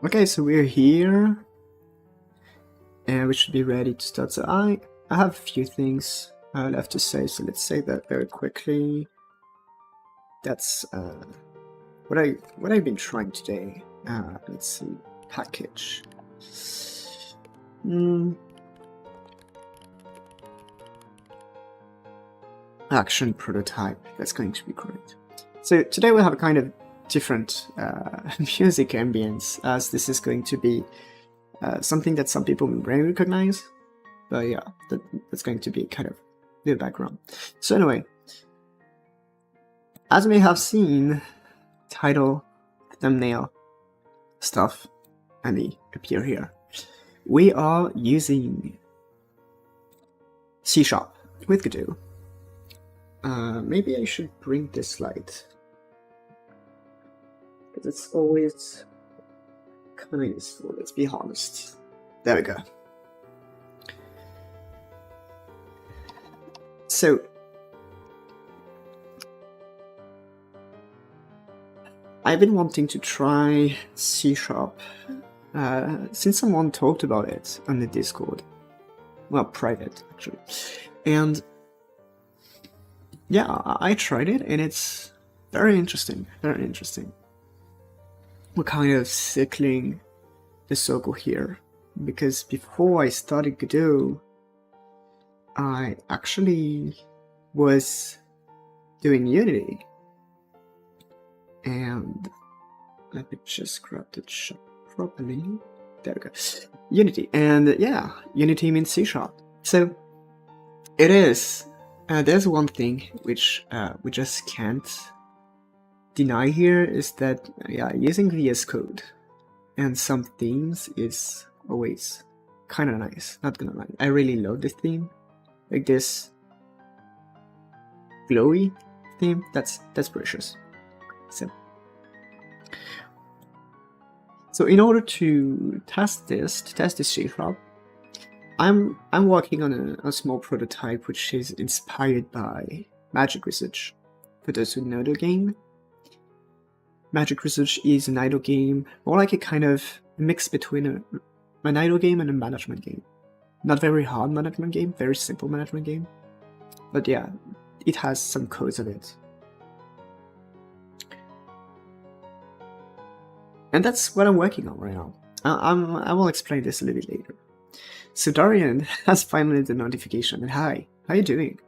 Okay, so we're here, and we should be ready to start. So I have a few things left to say, so let's say that very quickly. That's what I've been trying today. Let's see, package. Action prototype. That's going to be great. So today we'll have a kind of different music ambience, as this is going to be something that some people may recognize, but yeah, that's going to be kind of the background. So anyway, as you may have seen, title, thumbnail, stuff, and they appear here. We are using C# with Godot. Maybe I should bring this light, because it's always kind of useful, let's be honest. There we go. So, I've been wanting to try C# since someone talked about it on the Discord. Well, private, actually. And yeah, I tried it, and it's very interesting, very interesting. We're kind of circling the circle here, because before I started Godot, I actually was doing Unity. And let me just grab the shot properly. There we go. Unity, and yeah, Unity means C#. So it is. There's one thing which we just can't deny here, is that yeah, using VS Code and some themes is always kind of nice. Not gonna lie, I really love this theme, like this glowy theme. That's precious. So in order to test this C#, I'm working on a small prototype which is inspired by Magic Research. For those who know the game, Magic Research is an idle game, more like a kind of mix between an idle game and a management game. Not very hard management game, very simple management game, but yeah, it has some codes of it. And that's what I'm working on right now. I will explain this a little bit later. So Darian has finally the notification, and hi, how you doing?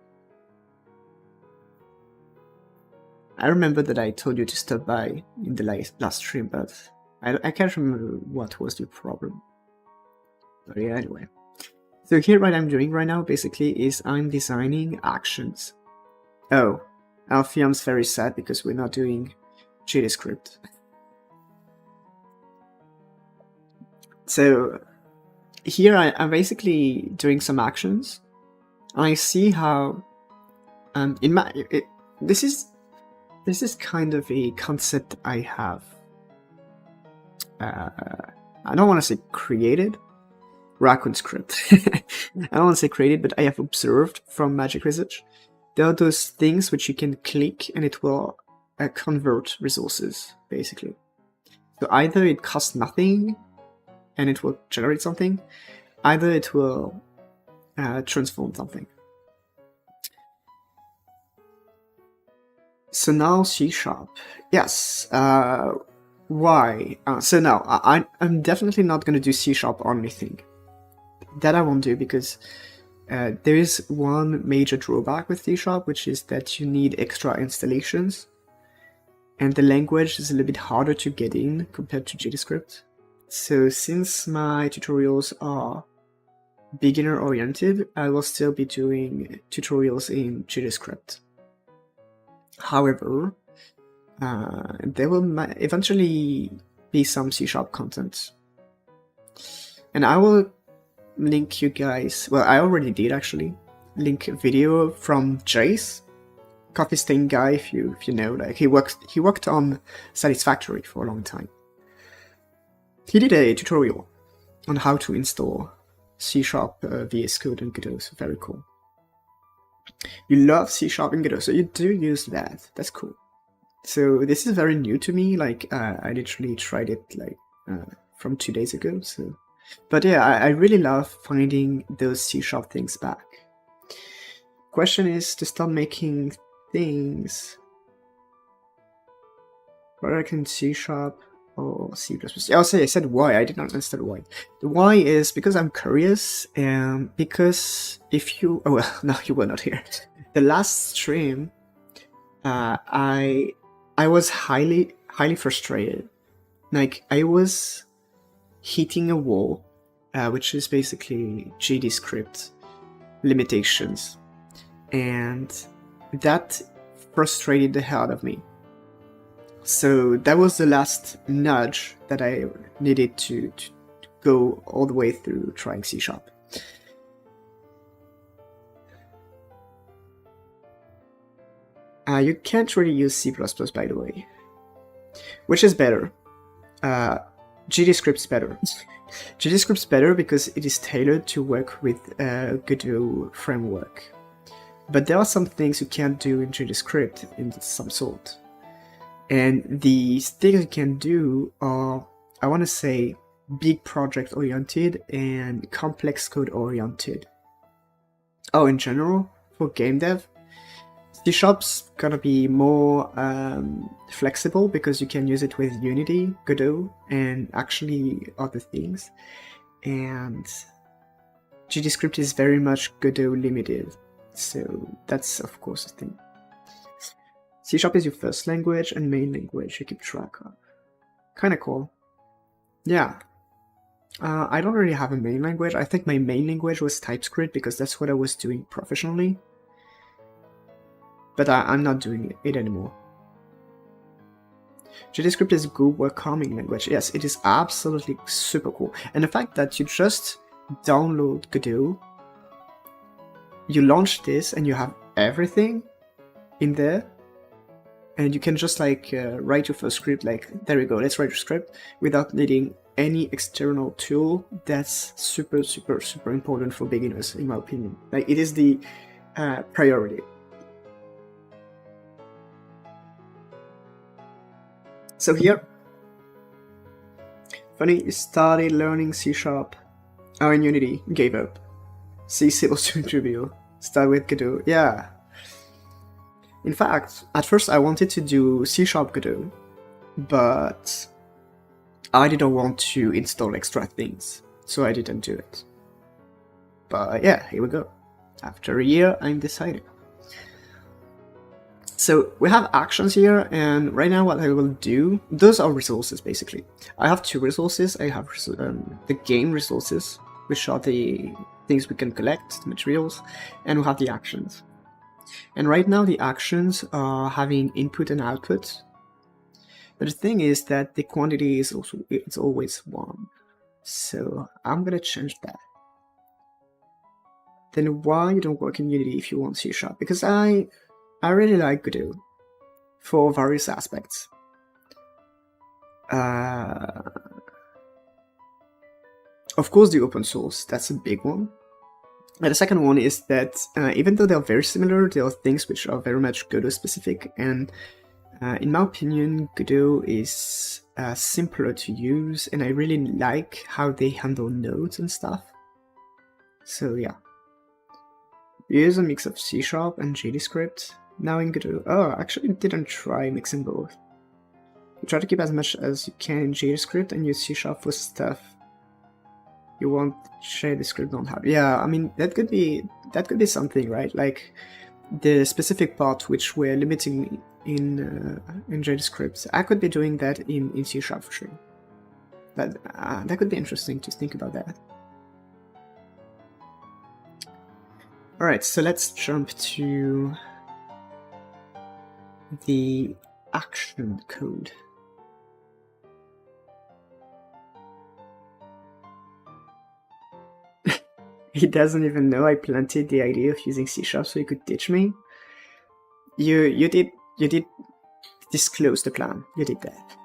I remember that I told you to stop by in the last stream, but I can't remember what was the problem. But yeah, anyway. So here what I'm doing right now basically is I'm designing actions. Oh, Alfion's very sad because we're not doing gdscript. So here I'm basically doing some actions. I see how this is kind of a concept I have. I don't want to say created. Raccoon script. I don't want to say created, but I have observed from Magic Research. There are those things which you can click and it will convert resources, basically. So either it costs nothing and it will generate something, either it will transform something. So now C#. Yes. Why? So now, I'm definitely not going to do C# on anything. That I won't do, because there is one major drawback with C#, which is that you need extra installations. And the language is a little bit harder to get in compared to gdscript. So since my tutorials are beginner oriented, I will still be doing tutorials in gdscript. However, there will eventually be some C# content. And I will link you guys, well, I already did actually, link a video from Jace, Coffee Stain guy, if you know, like he worked on Satisfactory for a long time. He did a tutorial on how to install C# VS Code and Godot, so very cool. You love C# and Godot, so you do use that. That's cool. So this is very new to me. Like I literally tried it like from 2 days ago. So, but yeah, I really love finding those C# things back. Question is to start making things whether I can C# or C++. I'll say I said why. I did not understand why. The why is because I'm curious, and because if you no, you were not here. The last stream, I was highly frustrated. Like I was hitting a wall, which is basically gdscript limitations, and that frustrated the hell out of me. So that was the last nudge that I needed to go all the way through trying C#. You can't really use C++, by the way. Which is better? GDScript's better. GDScript's better because it is tailored to work with Godot framework. But there are some things you can't do in GDScript in some sort. And the things you can do are, I want to say, big project oriented and complex code oriented. Oh, in general, for game dev, C#'s gonna be more flexible because you can use it with Unity, Godot, and actually other things. And GDScript is very much Godot limited, so that's of course a thing. C# is your first language and main language you keep track of. Kinda cool. Yeah. I don't really have a main language. I think my main language was TypeScript because that's what I was doing professionally. But I'm not doing it anymore. GDScript is a good work calming language. Yes, it is absolutely super cool. And the fact that you just download Godot, you launch this and you have everything in there, and you can just like write your first script, like, there we go, let's write your script, without needing any external tool. That's super, super, super important for beginners, in my opinion. Like, it is the priority. So here, funny, you started learning C#, in Unity, gave up. C was too trivial. Start with Godot, yeah. In fact, at first I wanted to do C# Godot, but I didn't want to install extra things, so I didn't do it. But yeah, here we go. After a year, I'm deciding. So we have actions here, and right now what I will do, those are resources basically. I have two resources. I have the game resources, which are the things we can collect, the materials, and we have the actions. And right now the actions are having input and output. But the thing is that the quantity is also, it's always 1. So I'm gonna change that. Then why you don't work in Unity if you want C#? Because I really like Godot for various aspects. Of course, the open source, that's a big one. And the second one is that even though they're very similar, there are things which are very much Godot specific, and in my opinion, Godot is simpler to use, and I really like how they handle nodes and stuff. So yeah. We use a mix of C# and GDScript. Now in Godot, oh, I actually didn't try mixing both. You try to keep as much as you can in GDScript and use C# for stuff you want share the script don't have. Yeah, I mean that could be something, right? Like the specific part which we're limiting in GDScript. I could be doing that in C# for sure. That could be interesting to think about that. Alright, so let's jump to the action code. He doesn't even know I planted the idea of using C# so he could teach me. You did disclose the plan. You did that.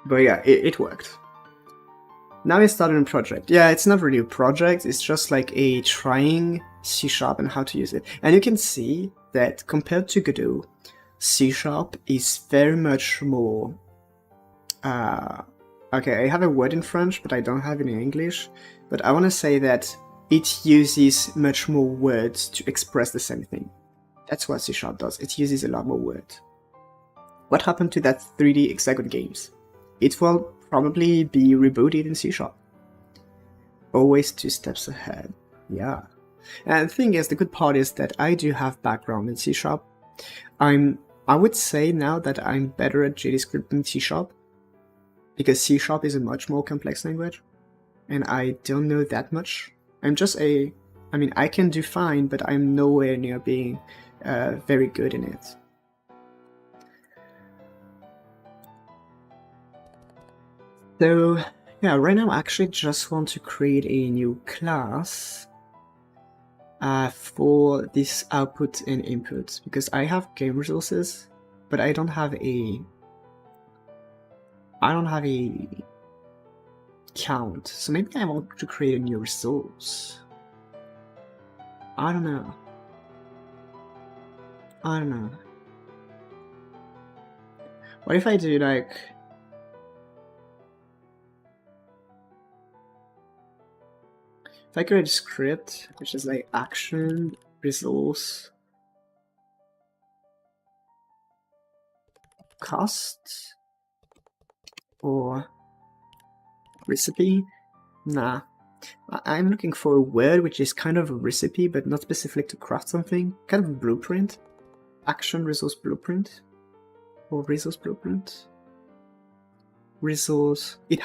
But yeah, it worked. Now we started a project. Yeah, it's not really a project, it's just like a trying C# and how to use it. And you can see that compared to Godot, C# is very much more... okay, I have a word in French, but I don't have it in English. But I want to say that it uses much more words to express the same thing. That's what C# does. It uses a lot more words. What happened to that 3D Hexagon games? It will probably be rebooted in C#. Always 2 steps ahead. Yeah. And the thing is, the good part is that I do have background in C#. I would say now that I'm better at gdscript than C#, because C# is a much more complex language, and I don't know that much. I'm just I mean, I can do fine, but I'm nowhere near being very good in it. So, yeah, right now I actually just want to create a new class for this output and input, because I have game resources, but I don't have a count. So maybe I want to create a new resource. I don't know. What if I do like... If I create a script, which is like action, resource, cost, or recipe? Nah. I'm looking for a word which is kind of a recipe, but not specific to craft something. Kind of a blueprint. Action resource blueprint. Or resource blueprint. Resource. It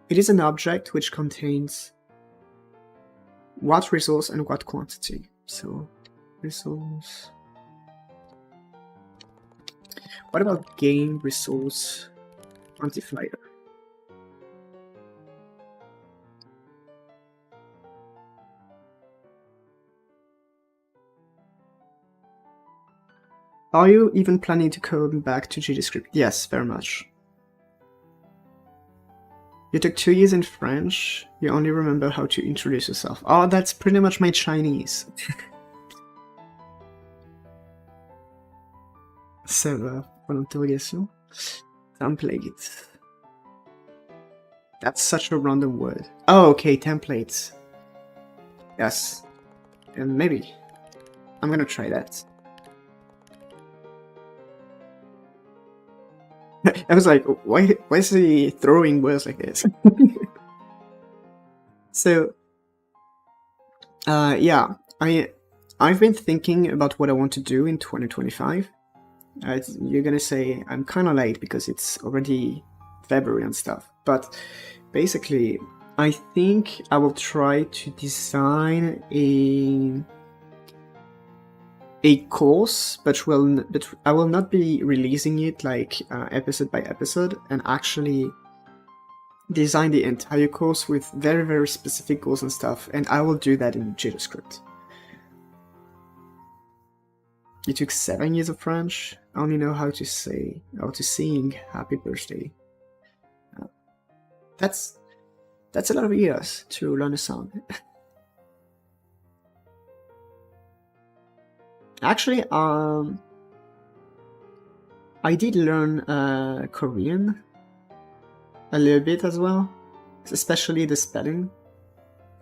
is an object which contains what resource and what quantity. So, resource. What about game resource quantifier? Are you even planning to come back to gdscript? Yes, very much. You took 2 years in French, you only remember how to introduce yourself. Oh, that's pretty much my Chinese. Ça va, point d'interrogation. Template. That's such a random word. Oh, okay, templates. Yes. And maybe. I'm gonna try that. I was like, why is he throwing words like this? So, yeah, I've been thinking about what I want to do in 2025. You're gonna say I'm kind of late because it's already February and stuff, but basically, I think I will try to design a course, but I will not be releasing it like episode by episode, and actually design the entire course with very, very specific goals and stuff, and I will do that in gdscript. You took 7 years of French. I only know how to sing happy birthday. That's a lot of years to learn a song. Actually, I did learn Korean a little bit as well, especially the spelling,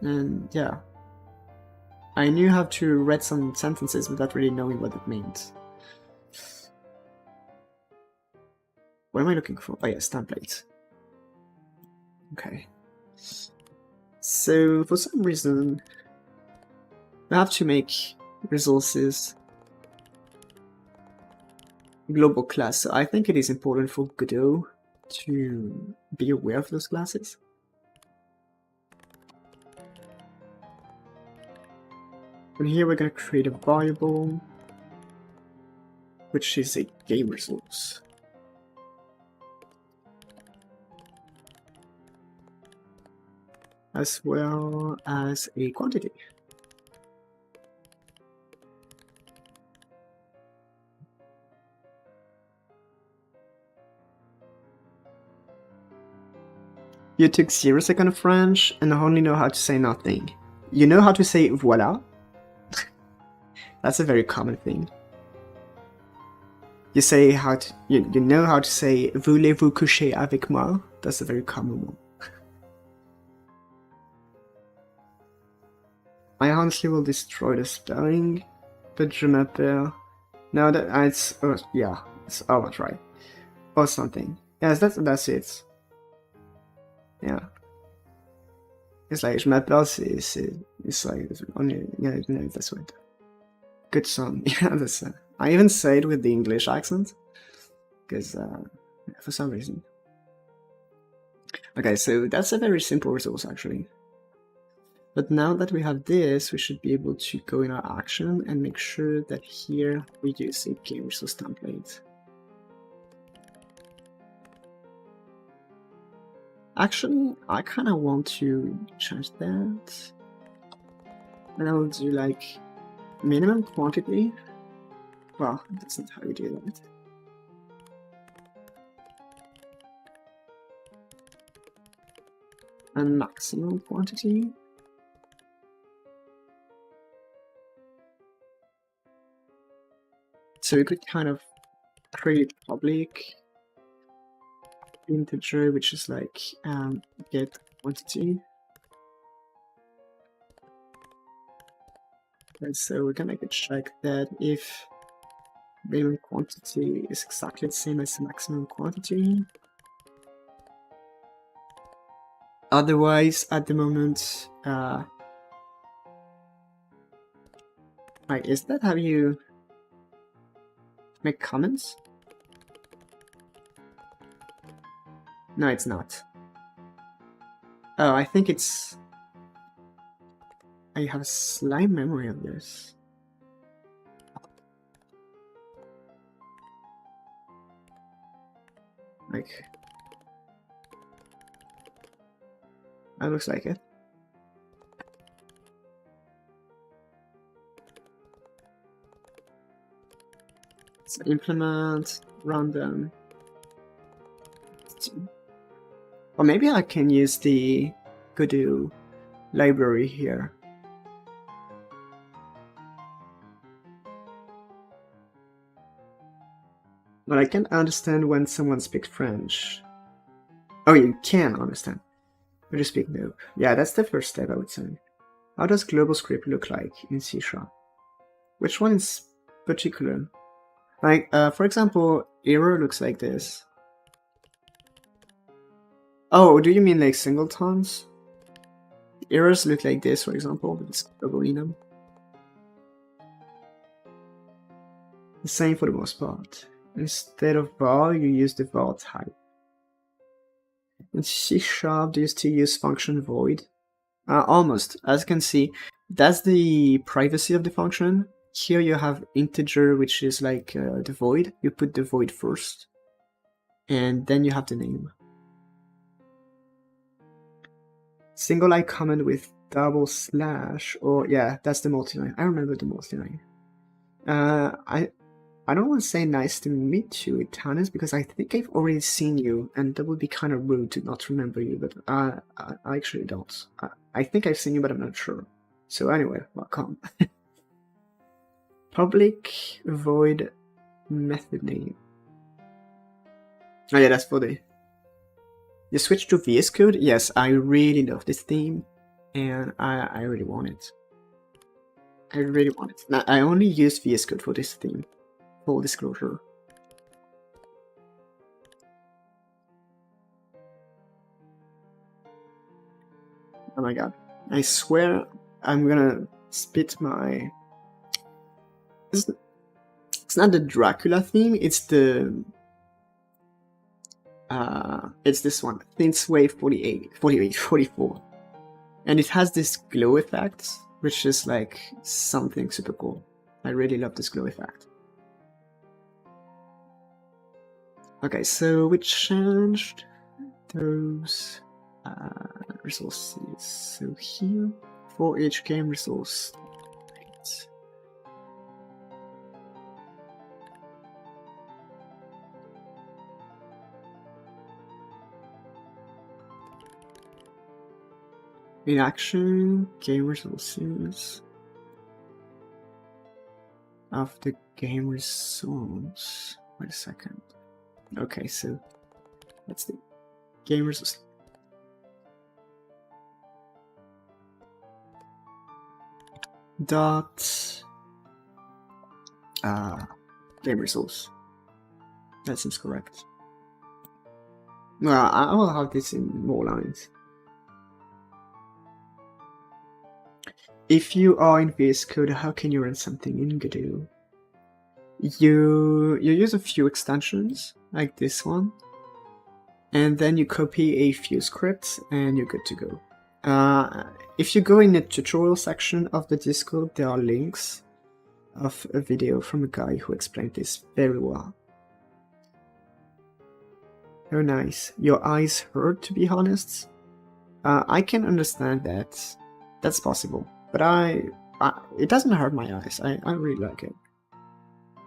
and yeah, I knew how to read some sentences without really knowing what it means. What am I looking for? Oh yes, template. Okay. So for some reason, I have to make resources global class. So I think it is important for Godot to be aware of those classes. And here we're going to create a variable, which is a game resource. As well as a quantity. You took 0 seconds of French and only know how to say nothing. You know how to say voila? That's a very common thing. You say how to, you know how to say voulez-vous coucher avec moi? That's a very common one. I honestly will destroy the spelling, but je m'appelle. No, it's yeah, it's right, or something. Yes, that's it. Yeah, it's like je m'appelle. It's like only yeah, that's it. Good song. Yeah, that's. I even say it with the English accent, because for some reason. Okay, so that's a very simple resource actually. But now that we have this, we should be able to go in our action and make sure that here we use a game resource template. Actually, I kind of want to change that. And I will do like minimum quantity. Well, that's not how you do that. And maximum quantity. So we could kind of create public integer, which is like get quantity. And so we're gonna get check that if minimum quantity is exactly the same as the maximum quantity. Otherwise, at the moment, like, is that how you make comments? No, it's not. Oh, I think it's... I have a slight memory of this. Like... That looks like it. So implement random. Or maybe I can use the Godot library here. But I can understand when someone speaks French. Oh, you can understand. But you speak no. Yeah, that's the first step, I would say. How does global script look like in C#? Which one is particular? Like, for example, error looks like this. Oh, do you mean like singletons? Errors look like this, for example, with this double enum. The same for the most part. Instead of var, you use the var type. In C#, do you still use function void? Almost. As you can see, that's the privacy of the function. Here you have integer, which is like the void. You put the void first, and then you have the name. Single line comment with double slash, or yeah, that's the multi-line. I remember the multi-line. I don't want to say nice to meet you, Itanis, because I think I've already seen you, and that would be kind of rude to not remember you, but I actually don't. I think I've seen you, but I'm not sure. So anyway, welcome. Public void method name. Oh yeah, that's for the... You switch to VS Code? Yes, I really love this theme, and I really want it. I really want it. Now, I only use VS Code for this theme. Full disclosure. Oh my god. I swear I'm gonna spit my... It's not the Dracula theme, it's the... it's this one. Thinswave 44. And it has this glow effect, which is like something super cool. I really love this glow effect. Okay, so we changed those resources. So here, for each game resource. Right. In action, game resources. Of the game resource. Wait a second. Okay, so that's the game resource. Dot game resource. That seems correct. Well, I will have this in more lines. If you are in VS Code, how can you run something in Godot? You use a few extensions, like this one, and then you copy a few scripts, and you're good to go. If you go in the tutorial section of the Discord, there are links of a video from a guy who explained this very well. Oh, nice. Your eyes hurt, to be honest. I can understand that. That's possible. But it doesn't hurt my eyes. I really like it.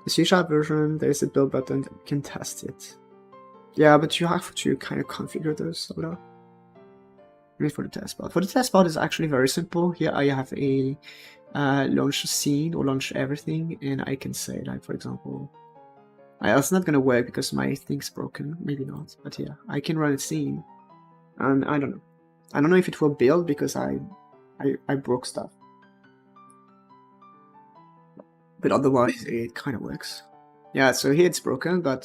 The C# version, there's a build button that you can test it. Yeah, but you have to kind of configure those, sort of. Wait for the test pod. For the test pod, it's actually very simple. Here I have a launch scene or launch everything, and I can say, like, for example, it's not gonna work because my thing's broken. Maybe not, but yeah, I can run a scene, and I don't know. I don't know if it will build because I broke stuff, but otherwise it kind of works. Yeah, so here it's broken, but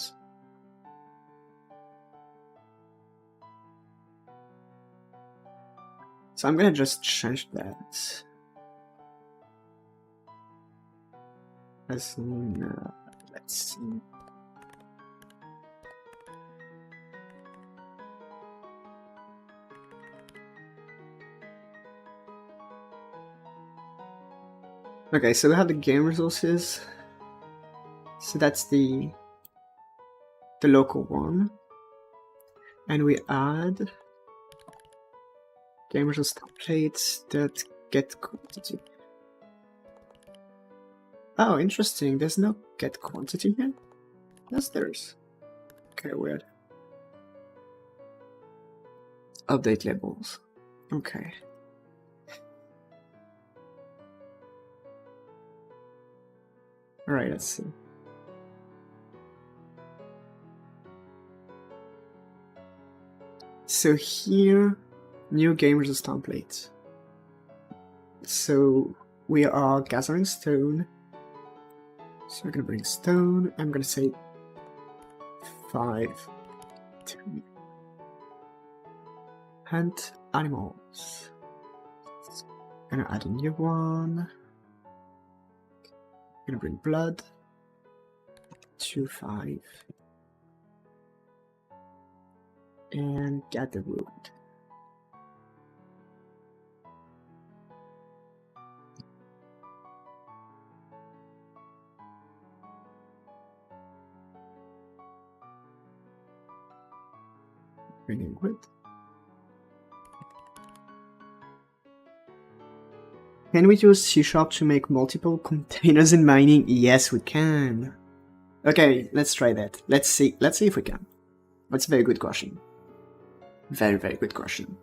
so I'm gonna just change that. As let's see. Okay, so we have the game resources. So that's the local one. And we add game resource templates that get quantity. Oh, interesting. There's no get quantity here? Yes, there is. Okay, weird. Update labels. Okay. Alright, let's see. So here, new game resource template. So we are gathering stone. So we're gonna bring stone. I'm gonna say 5, 2. Hunt animals. Gonna add a new one. Gonna bring blood. 2, 5. And get the wood. Bringing wood. Can we use C# to make multiple containers in mining? Yes, we can. Okay, let's try that. Let's see if we can. That's a very good question. Very, very good question.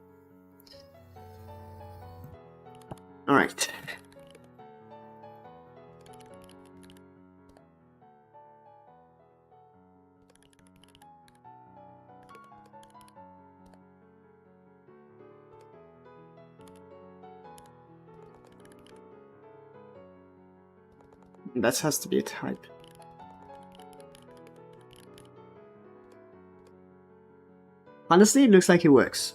All right. That has to be a type. Honestly, it looks like it works.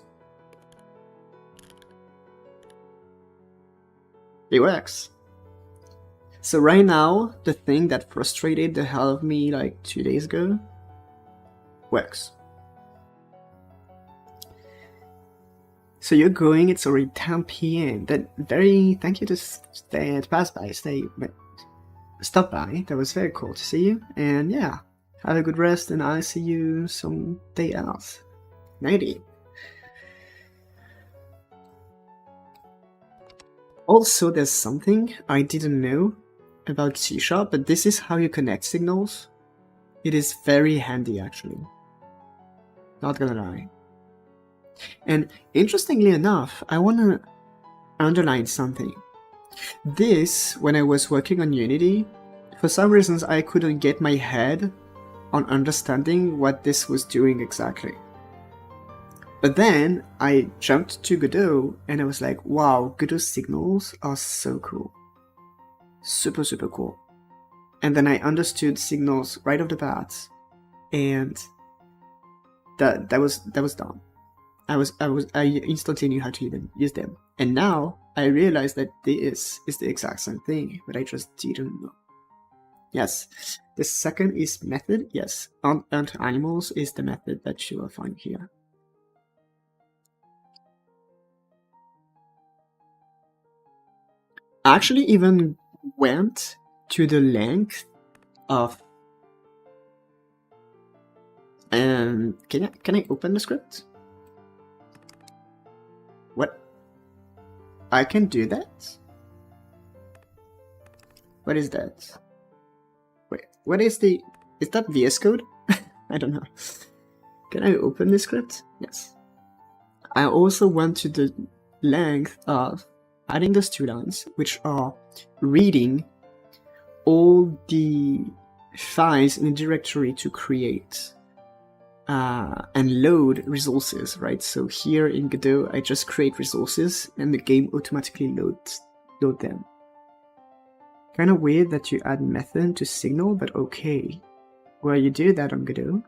It works. So right now, the thing that frustrated the hell of me like 2 days ago works. So you're going, it's already 10 p.m. Thank you to pass by, stop by. That was very cool to see you. And yeah, have a good rest, and I'll see you some day else. Nighty. Also, there's something I didn't know about C#, but this is how you connect signals. It is very handy, actually. Not gonna lie. And interestingly enough, I want to underline something. This, when I was working on Unity, for some reasons I couldn't get my head on understanding what this was doing exactly. But then I jumped to Godot and I was like, wow, Godot signals are so cool. Super, super cool. And then I understood signals right off the bat, and that was done. I instantly knew how to even use them. And now I realize that this is the exact same thing, but I just didn't know. Yes, the second is method. Yes, unearned animals is the method that you will find here. I actually even went to the length of can I open the script? What? I can do that? What is that? Wait, what is the... Is that VS Code? I don't know. Can I open the script? Yes. I also went to the length of adding those two lines, which are reading all the files in the directory to create and load resources, right? So here in Godot, I just create resources and the game automatically load them. Kind of weird that you add method to signal, but okay. Well, you do that on Godot.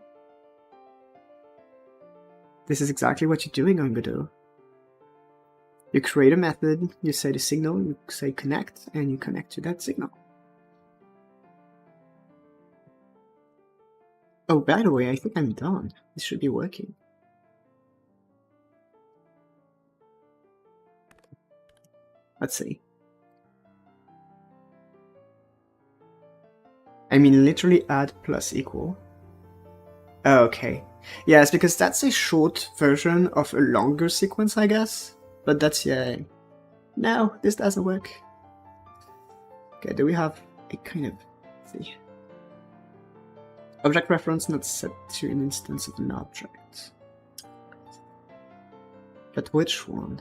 This is exactly what you're doing on Godot. You create a method, you say the signal, you say connect, and you connect to that signal. Oh, by the way, I think I'm done. This should be working. Let's see. I mean, literally add plus equal. Oh, okay. Yes, because that's a short version of a longer sequence, I guess. But that's, yeah. No, this doesn't work. Okay, do we have a kind of... Let's see. Object reference not set to an instance of an object. But which one?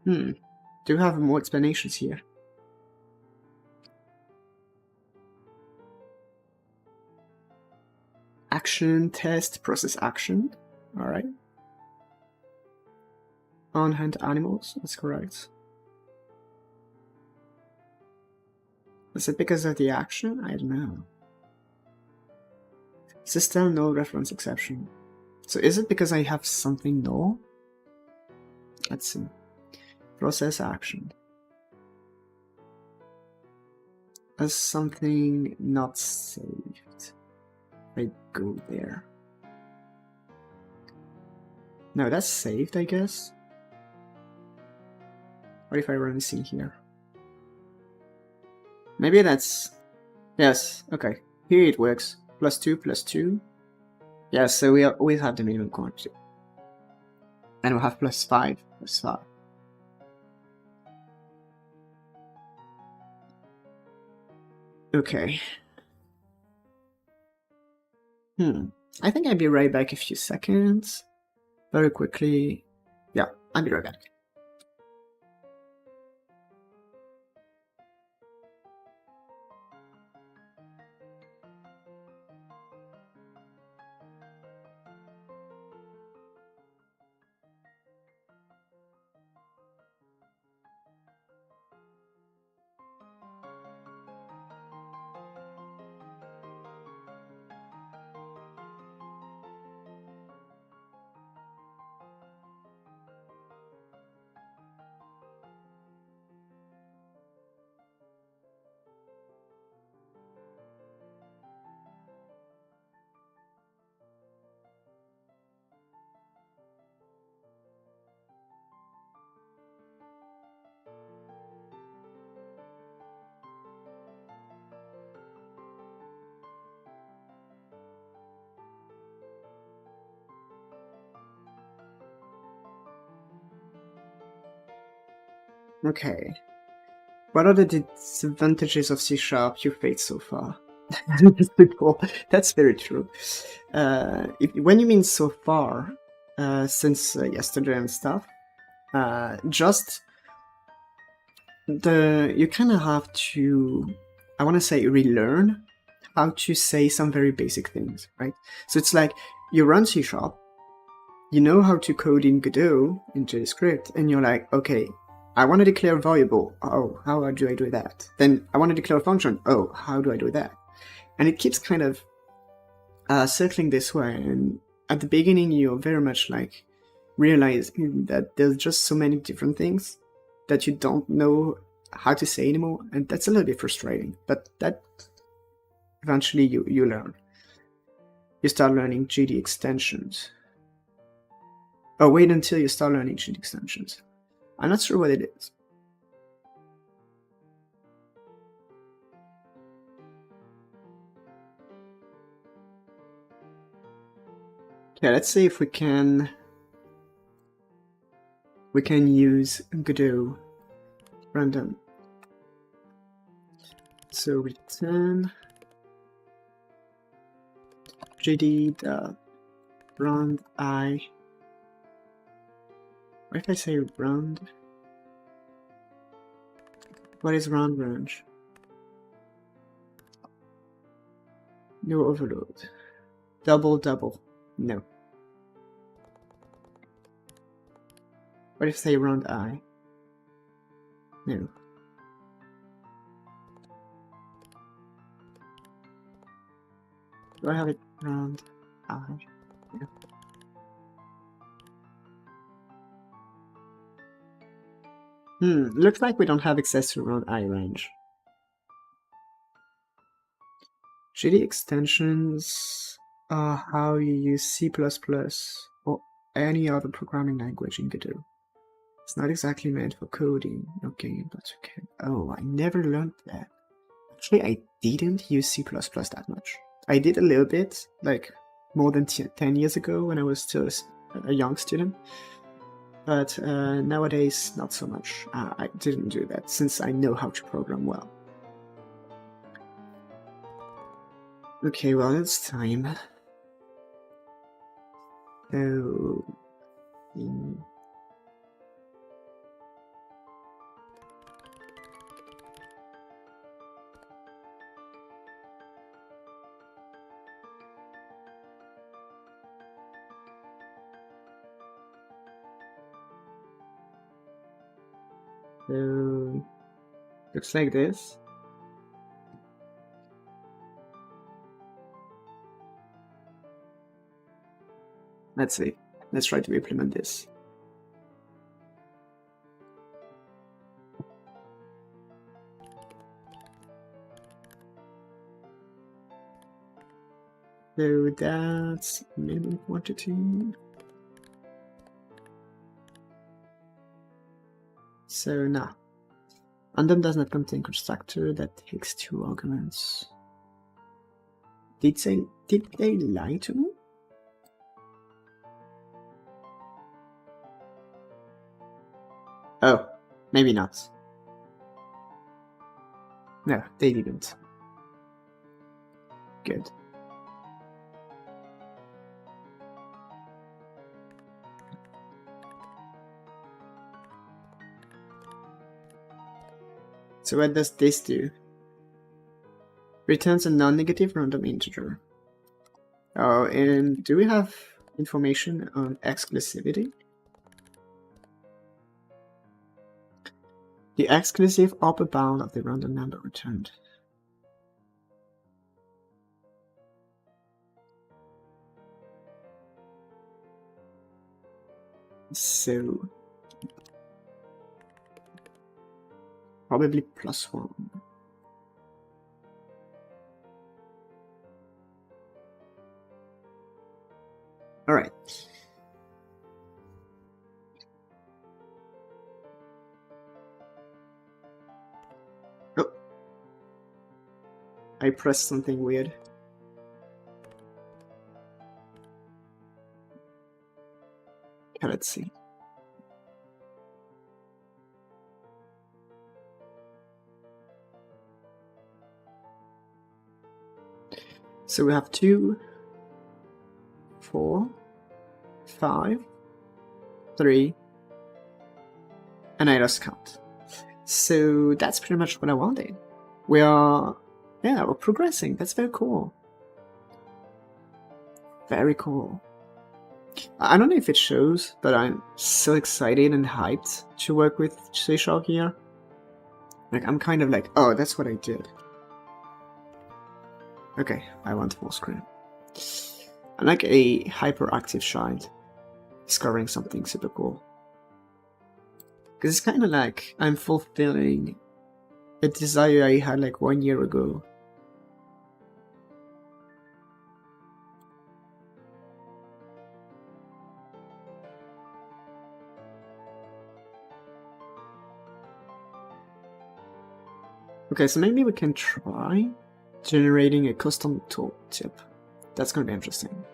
Do we have more explanations here? Action, test, process action. Alright. On-hand animals, that's correct. Is it because of the action? I don't know. System null reference exception. So is it because I have something null? Let's see. Process action. As something not saved. I go there. No, that's saved, I guess. What if I run this in here? Maybe that's... Yes, okay. Here it works. +2, +2. Yeah, so we always have the minimum quantity. And we'll have +5, +5. Okay. I think I'll be right back in a few seconds. Very quickly. Yeah, I'll be right back. Okay. What are the disadvantages of C# you've faced so far? That's very true. When you mean so far, since yesterday and stuff, just you kind of have to, I want to say, relearn how to say some very basic things, right? So it's like you run C#, you know how to code in Godot, in gdscript, and you're like, okay, I want to declare a variable. Oh, how do I do that? Then I want to declare a function. Oh, how do I do that? And it keeps kind of circling this way. And at the beginning, you're very much like realizing that there's just so many different things that you don't know how to say anymore. And that's a little bit frustrating, but that eventually you learn. You start learning GD extensions. Oh, wait until you start learning GD extensions. I'm not sure what it is. Yeah, let's see if we can use Godot random. So return gd.round I. What if I say round? What is round range? No overload. Double. No. What if I say round I? No. Do I have it round I? No. Looks like we don't have access to round I range. GD extensions are how you use C++ or any other programming language in Godot. It's not exactly meant for coding, okay, but okay. Oh, I never learned that. Actually, I didn't use C++ that much. I did a little bit, like more than 10 years ago when I was still a young student. But nowadays, not so much. I didn't do that since I know how to program well. Okay, well, it's time. So... So, looks like this. Let's see. Let's try to implement this. So that's minimum quantity. So now, random does not contain constructor that takes 2 arguments. Did they lie to me? Oh, maybe not. No, they didn't. Good. So what does this do? Returns a non-negative random integer. Oh, and do we have information on exclusivity? The exclusive upper bound of the random number returned. So probably +1. All right. Oh, I pressed something weird. Okay, let's see. So we have 2, 4, 5, 3, and I lost count. So that's pretty much what I wanted. We're progressing. That's very cool. Very cool. I don't know if it shows, but I'm so excited and hyped to work with C# here. Like, I'm kind of like, oh, that's what I did. Okay, I want full screen. I'm like a hyperactive child discovering something super cool. Because it's kind of like I'm fulfilling a desire I had like 1 year ago. Okay, so maybe we can try generating a custom tooltip. That's gonna be interesting.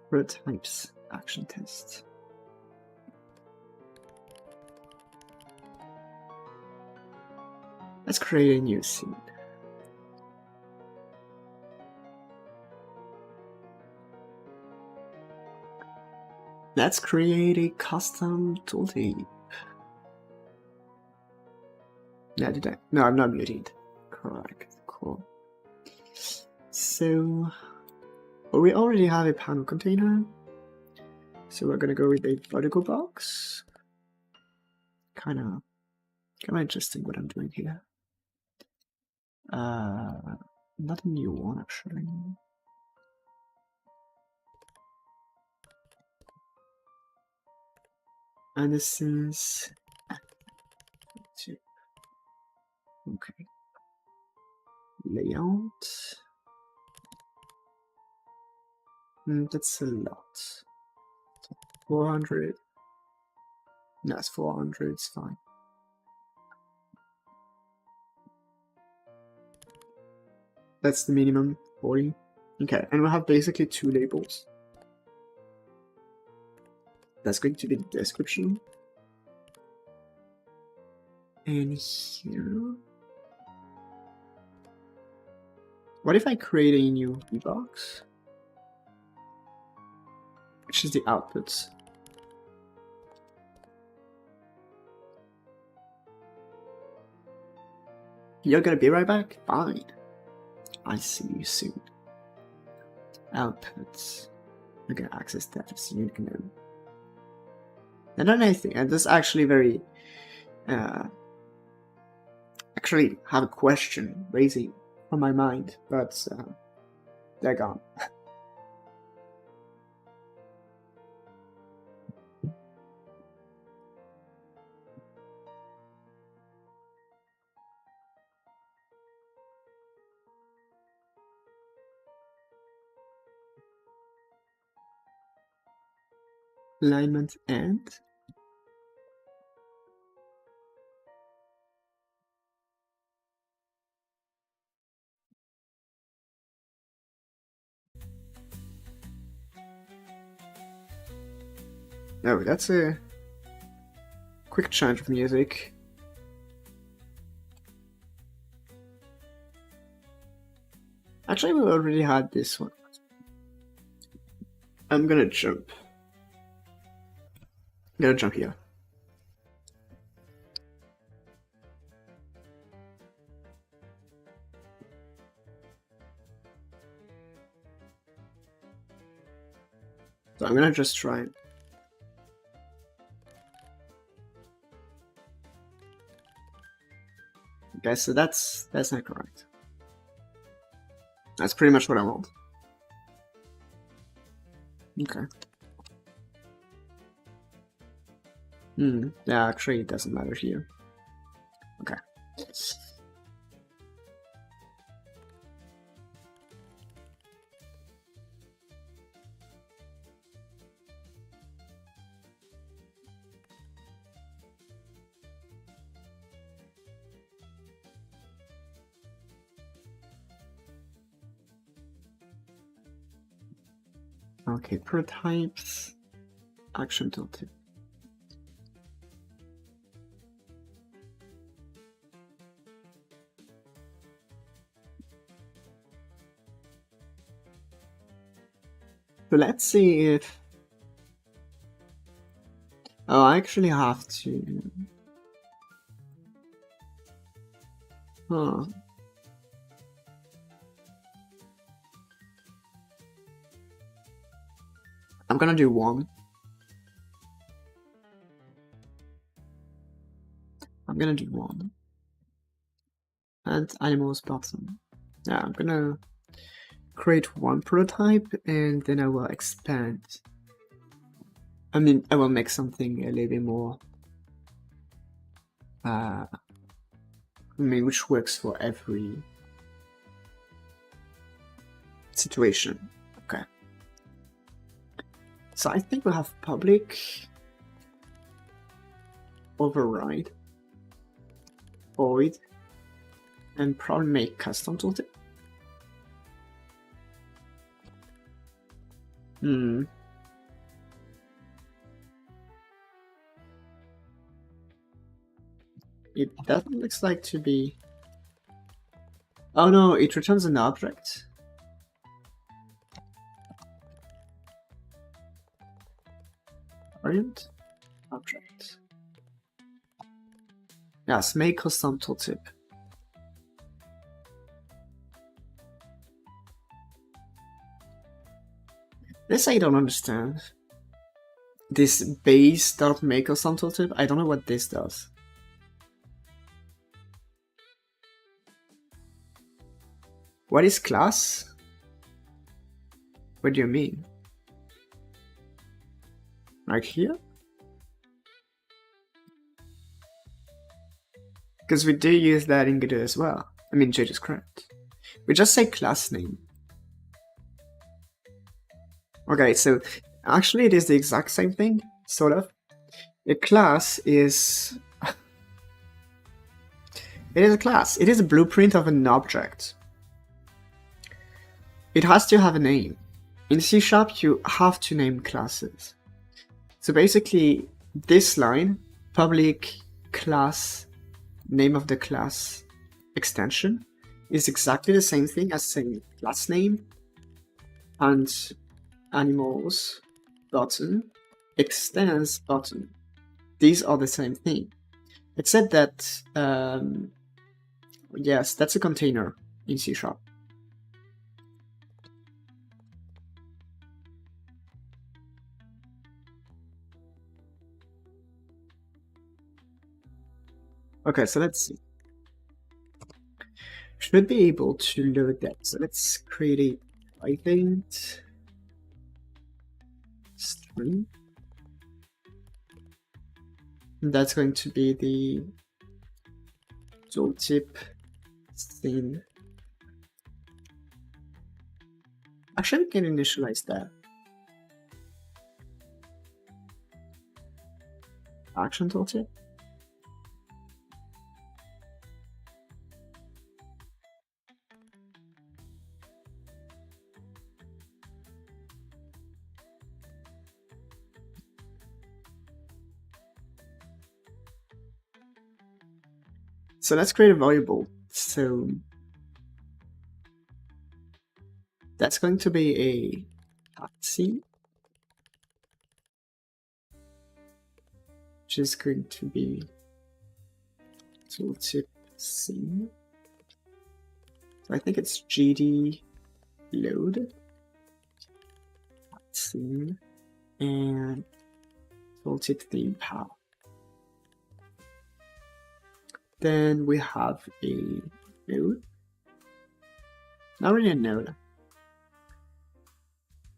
Prototypes action test. Let's create a new scene. Let's create a custom tooltip. Yeah, did I? No, I'm not muted. Correct. Cool. So, well, we already have a panel container. So we're gonna go with a vertical box. Kind of interesting what I'm doing here. Not a new one actually. And this is okay. Layout. That's a lot. 400. No, it's 400. It's fine. That's the minimum. 40. Okay, and we'll have basically 2 labels. That's going to be the description. And here. What if I create a new box? Which is the outputs. You're gonna be right back? Fine. I see you soon. Outputs. We're gonna access that as a unique node. And then I think, and this is actually very actually have a question raising on my mind, but they're gone. Alignment and oh, that's a quick change of music. Actually, we already had this one. I'm gonna jump. I'm gonna jump here. So I'm gonna just try it. Okay, so that's not correct. That's pretty much what I want. Okay. Yeah, actually it doesn't matter here. Okay. Okay, prototypes, action tooltip. So let's see if Oh, I actually have to. Huh. I'm gonna do one. I'm gonna do one. And animals button. Yeah, I'm gonna create one prototype and then I will expand. I mean, I will make something a little bit more, I mean, which works for every situation. Okay. So I think we'll have public override void and probably make custom tooltip. It doesn't look like to be. Oh no, it returns an object. Orient object. Yes, make custom tooltip. This I don't understand. This base.make custom tooltip, I don't know what this does. What is class? What do you mean? Right here? Because we do use that in Godot as well. I mean gdscript. We just say class name. Okay, so actually it is the exact same thing, sort of. A class is... it is a class. It is a blueprint of an object. It has to have a name. In C# you have to name classes. So basically this line, public class, name of the class extension, is exactly the same thing as saying class name and animals button extends button. These are the same thing, except that yes, that's a container in C#. Okay, so let's see. Should be able to load that. So let's create a event string. That's going to be the tooltip scene. Actually, we can initialize that. Action tooltip. So let's create a variable. So that's going to be a scene, which is going to be tooltip scene. So I think it's gd load scene and tooltip theme path. Then we have a node. Not really a node.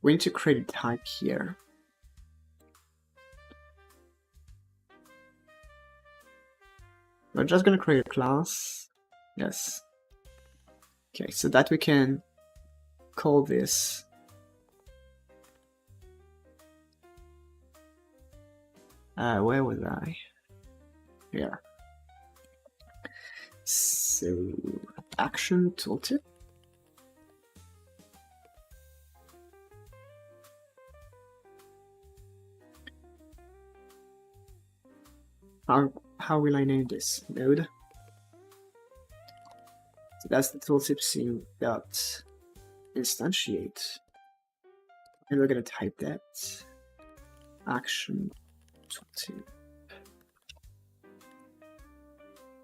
We need to create a type here. We're just going to create a class. Yes. Okay, so that we can call this where was I? Here. So action tooltip. How will I name this node? So that's the tooltip scene dot instantiate, and we're gonna type that action tooltip.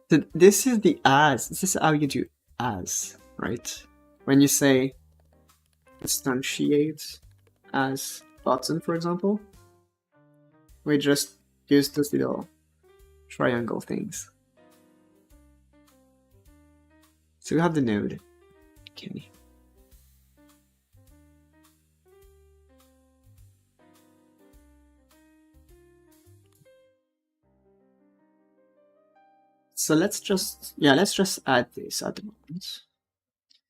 So this is the as. This is how you do as, right? When you say instantiate as button, for example, we just use those little triangle things. So we have the node. Okay. So let's just add this at the moment.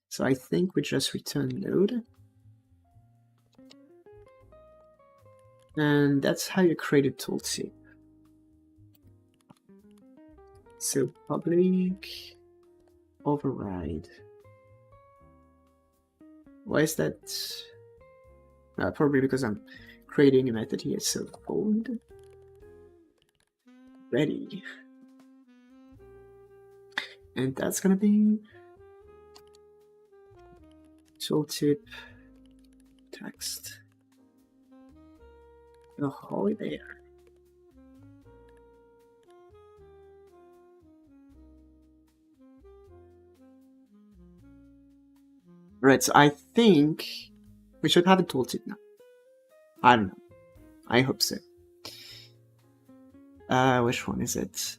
So I think we just return node. And that's how you create a tooltip. So public override. Why is that? Probably because I'm creating a method here. So code ready. And that's gonna be tooltip text. Oh, there. Right, so I think we should have a tooltip now. I don't know. I hope so. Which one is it?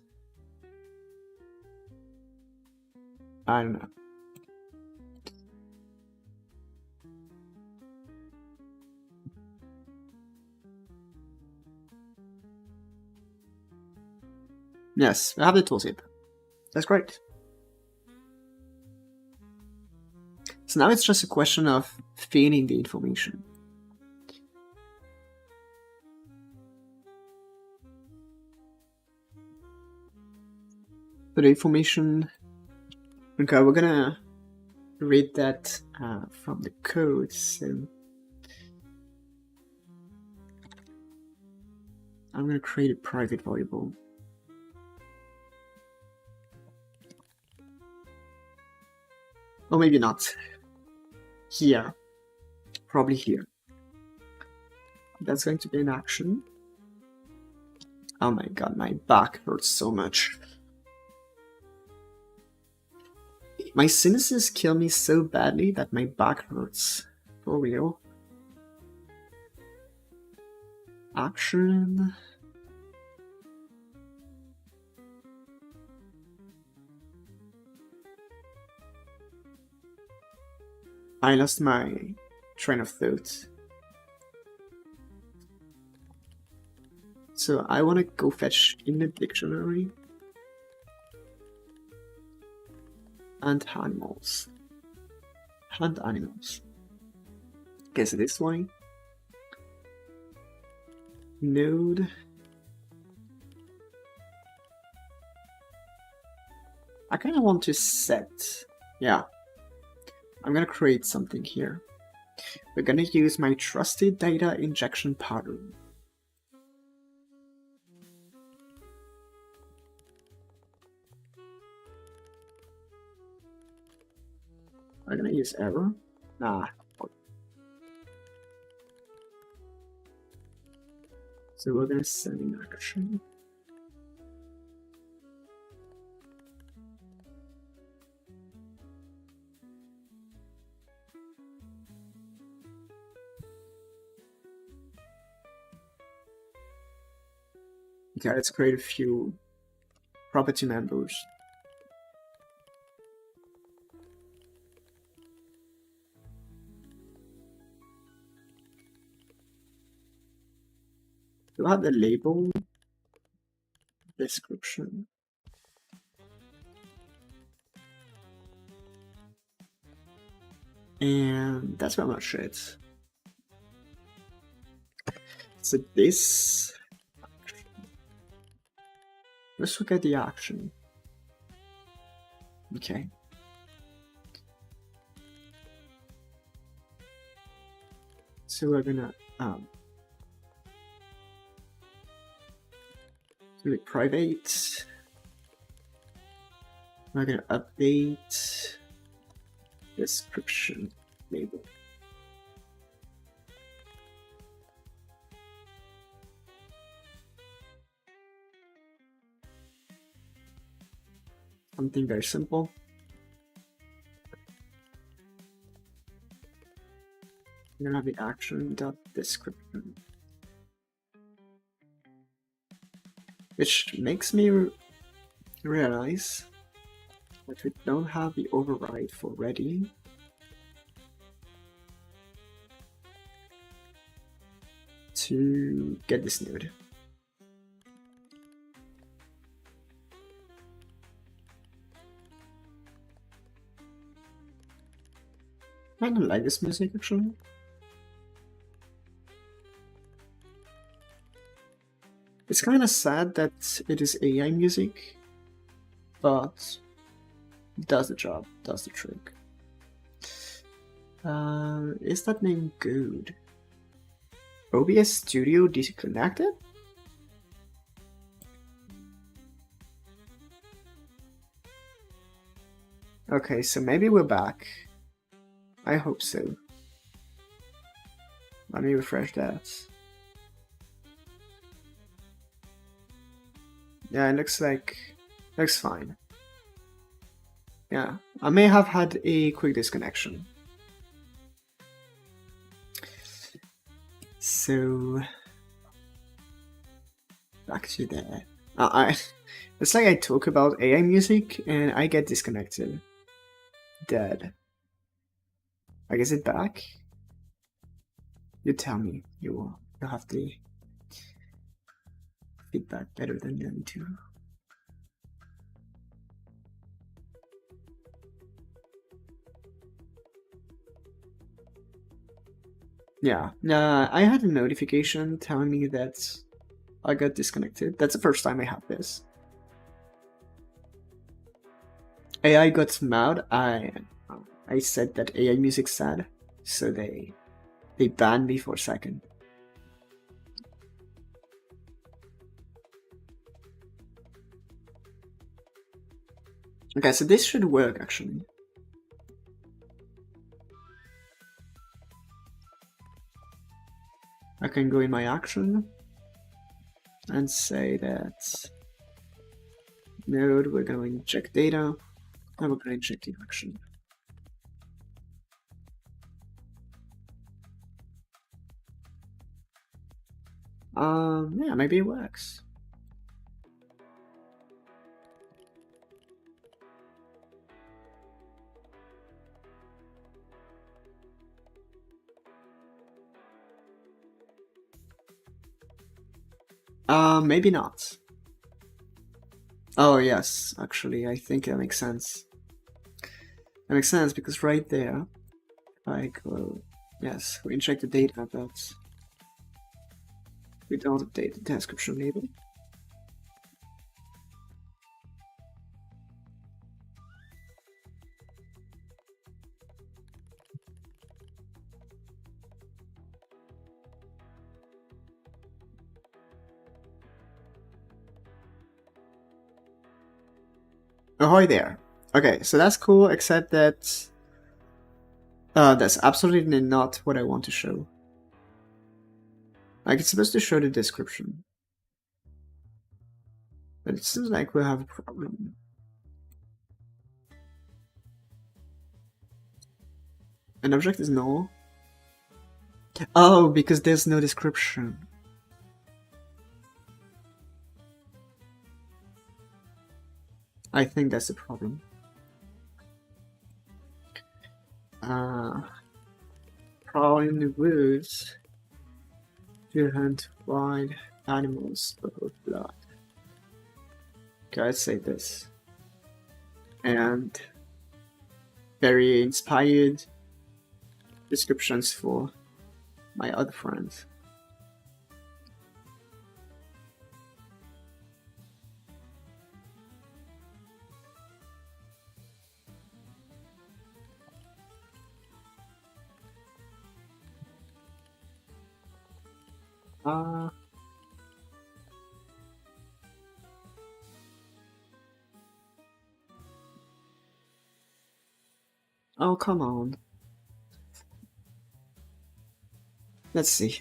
I don't know. Yes, we have the tooltip. That's great. So now it's just a question of feeding the information. So the information, okay, we're gonna read that from the code. So I'm gonna create a private variable. Or maybe not. Here. Probably here. That's going to be an action. Oh my god, my back hurts so much. My sinuses kill me so badly that my back hurts. For real. Action. I lost my train of thought. So I want to go fetch in the dictionary and animals. Hunt animals. Okay, so this one. Node. I kind of want to set. Yeah. I'm gonna create something here. We're gonna use my trusted data injection pattern. I'm gonna use error. Nah. So we're gonna send in action. Okay, let's create a few property members. Do I have the label? Description. And that's pretty much it. So this. Let's look at the action. Okay. So we're gonna do it private. We're gonna update description label. Something very simple. We're gonna have the action.description. Which makes me realize that we don't have the override for ready. To get this node. I don't like this music actually. It's kind of sad that it is AI music, but it does the job, does the trick. Is that name good? OBS Studio disconnected? Okay, so maybe we're back. I hope so. Let me refresh that. Yeah, it looks fine. Yeah, I may have had a quick disconnection. So back to there. It's like I talk about AI music and I get disconnected. Dead. Like, is it back? You tell me. You'll have the feedback better than me too. Yeah, I had a notification telling me that I got disconnected. That's the first time I have this. AI got mad. I said that AI music's sad, so they banned me for a second. Okay, so this should work actually. I can go in my action and say that node, we're going to inject data, and we're going to inject the action. Yeah, maybe it works. Maybe not. Oh yes, actually, I think that makes sense. That makes sense because right there, I go, yes, we inject the data, but we don't update the description label. Ahoy there. Okay, so that's cool, except that that's absolutely not what I want to show. Like, it's supposed to show the description. But it seems like we have a problem. An object is null? Oh, because there's no description. I think that's the problem. Prowling in the woods to hunt wild animals of blood. Okay, I'd say this. And very inspired descriptions for my other friends. Oh, come on. Let's see.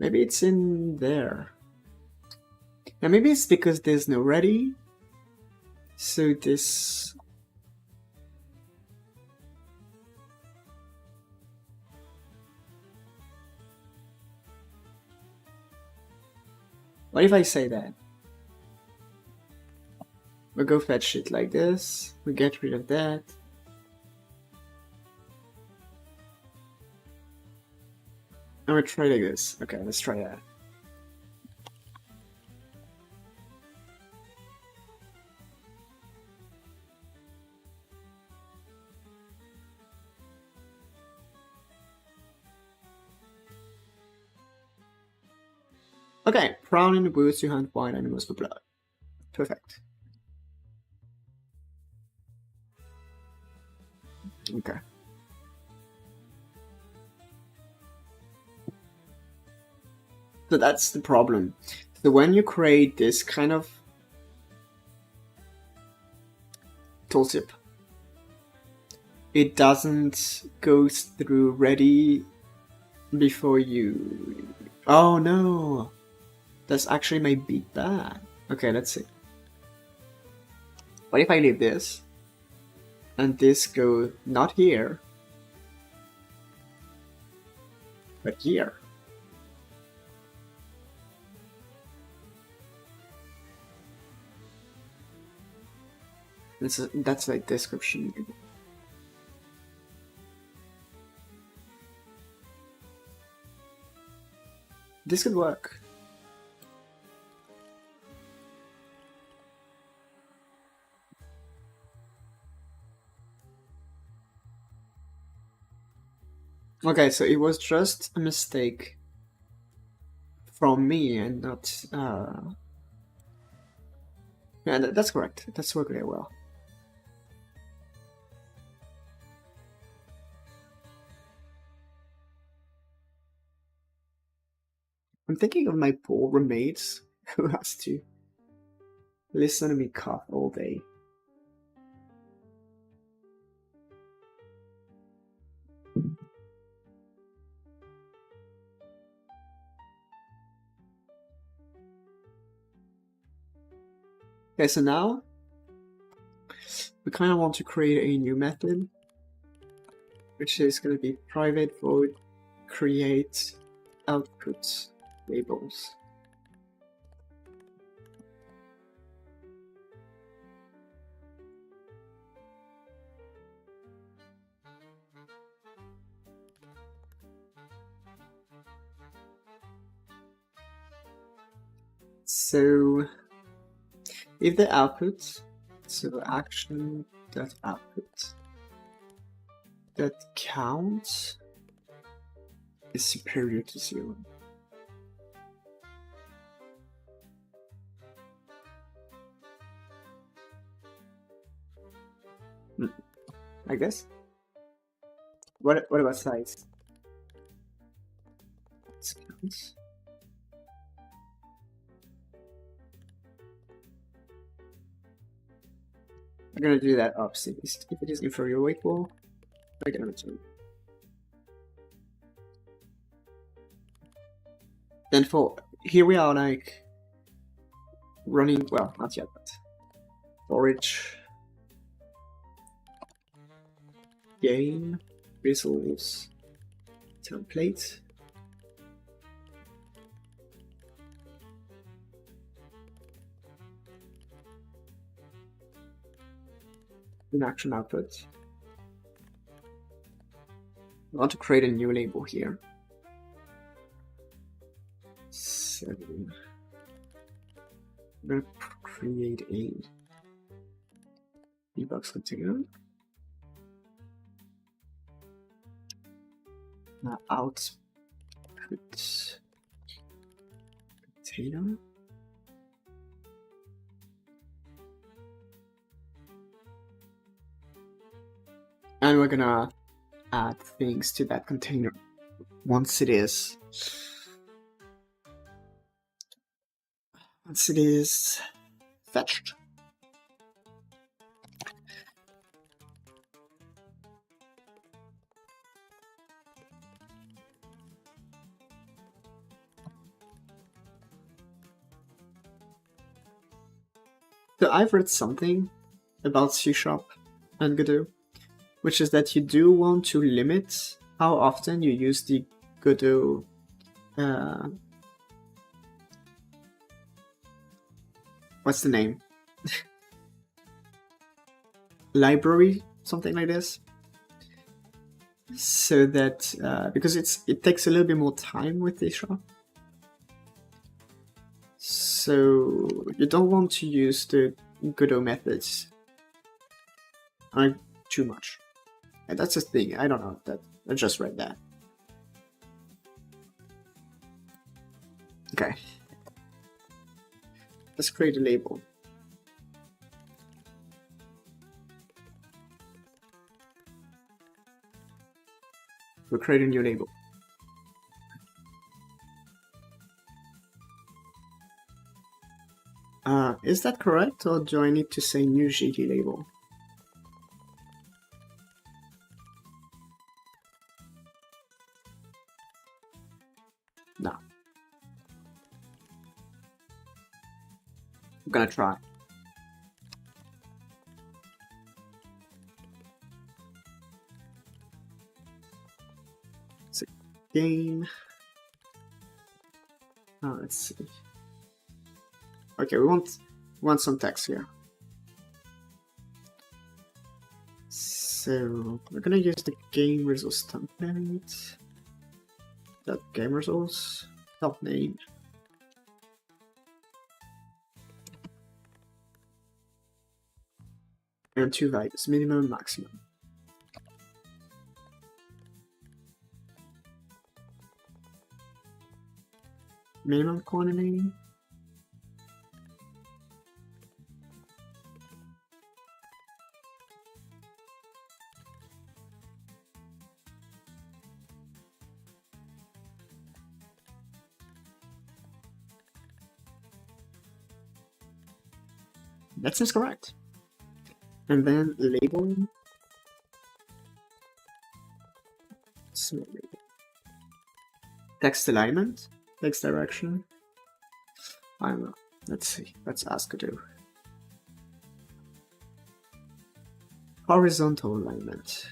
Maybe it's in there. Now maybe it's because there's no ready. So this... What if I say that? We'll go fetch it like this. We get rid of that. And we try like this. Okay, let's try that. Okay, brown in the woods to hunt wild animals for blood. Perfect. Okay. So that's the problem. So when you create this kind of tooltip, it doesn't go through ready before you... Oh no! That's actually might be bad. Okay, let's see. What if I leave this? And this go not here, but here. That's like description. This could work. Okay, so it was just a mistake from me and not... Yeah, that's correct. That's worked very well. I'm thinking of my poor roommates who has to listen to me cough all day. Okay, so now we kind of want to create a new method, which is going to be private void create output labels. So if the output, so action.output that counts is superior to 0. Like this? What about size? Counts. I'm gonna do that opposite. If it is inferior or equal, I'm gonna return. Then for here we are like running, well, not yet, but storage game results template. In action output. I want to create a new label here. So I'm going to create a debug container. Now output container. And we're gonna add things to that container once it is fetched. So I've read something about C# and Godot, which is that you do want to limit how often you use the Godot what's the name? Library, something like this. So that because it takes a little bit more time with C#. So you don't want to use the Godot methods too much. And that's a thing. I don't know that. I just read that. Okay. Let's create a label. We'll create a new label. Is that correct, or do I need to say new GD label? No. I'm gonna try. It's a game. Oh, let's see. Okay, we want some text here. So we're gonna use the game resource template. That game resource name. And two values, minimum and maximum. Minimum quantity. That seems correct. And then label. Small label. Text alignment, text direction. I don't know. Let's see. Let's ask Godot. Horizontal alignment.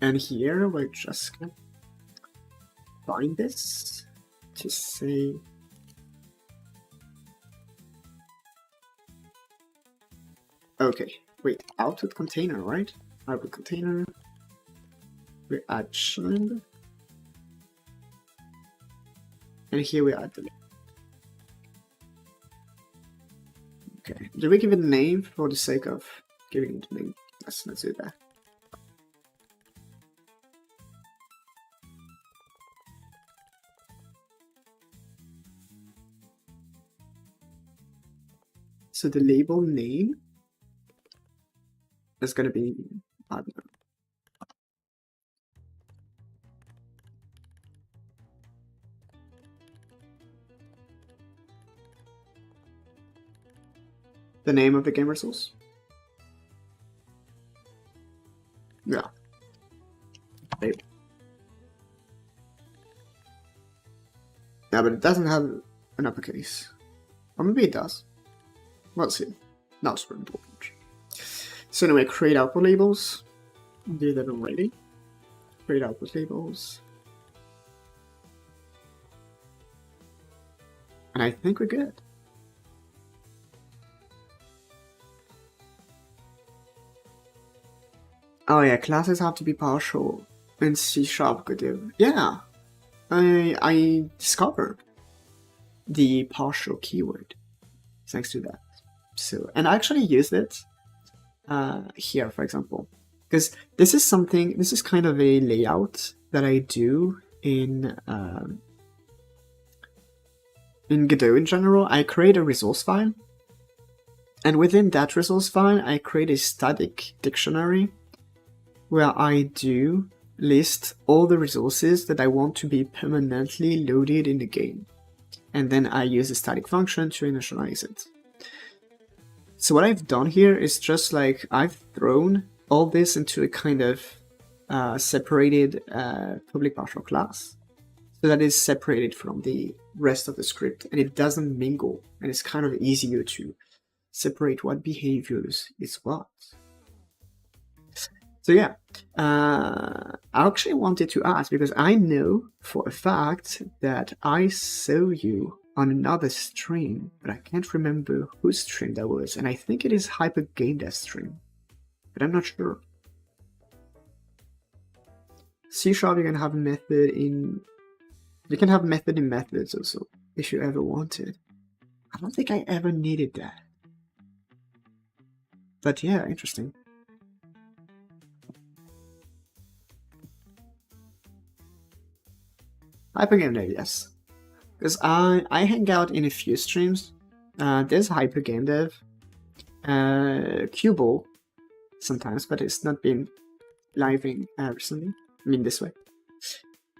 And here we're just gonna find this to say okay, wait, output container, right? Output container. We add child. And here we add the name. Okay. Do we give it a name for the sake of giving it a name? Let's do that. So the label name is going to be, I don't know. The name of the game resource? Yeah. Label. Yeah, but it doesn't have an uppercase. Or maybe it does. We'll see. Not super important. So anyway, create output labels. Do that already. Create output labels. And I think we're good. Oh yeah, classes have to be partial in C# Godot. Yeah, I discovered the partial keyword thanks to that. So, and I actually used it here, for example, because this is kind of a layout that I do in Godot in general. I create a resource file, and within that resource file, I create a static dictionary where I do list all the resources that I want to be permanently loaded in the game. And then I use a static function to initialize it. So what I've done here is just like I've thrown all this into a kind of separated public partial class, so that is separated from the rest of the script and it doesn't mingle, and it's kind of easier to separate what behaviors is what. So yeah, I actually wanted to ask, because I know for a fact that I saw you on another stream, but I can't remember whose stream that was, and I think it is Hyper Gamedev stream, but I'm not sure. C# you can have a method in... You can have method in methods also, if you ever wanted. I don't think I ever needed that. But yeah, interesting. Hypergamedev, yes. Because I hang out in a few streams. There's Hypergamedev, Cubo sometimes, but it's not been living recently. I mean, this way.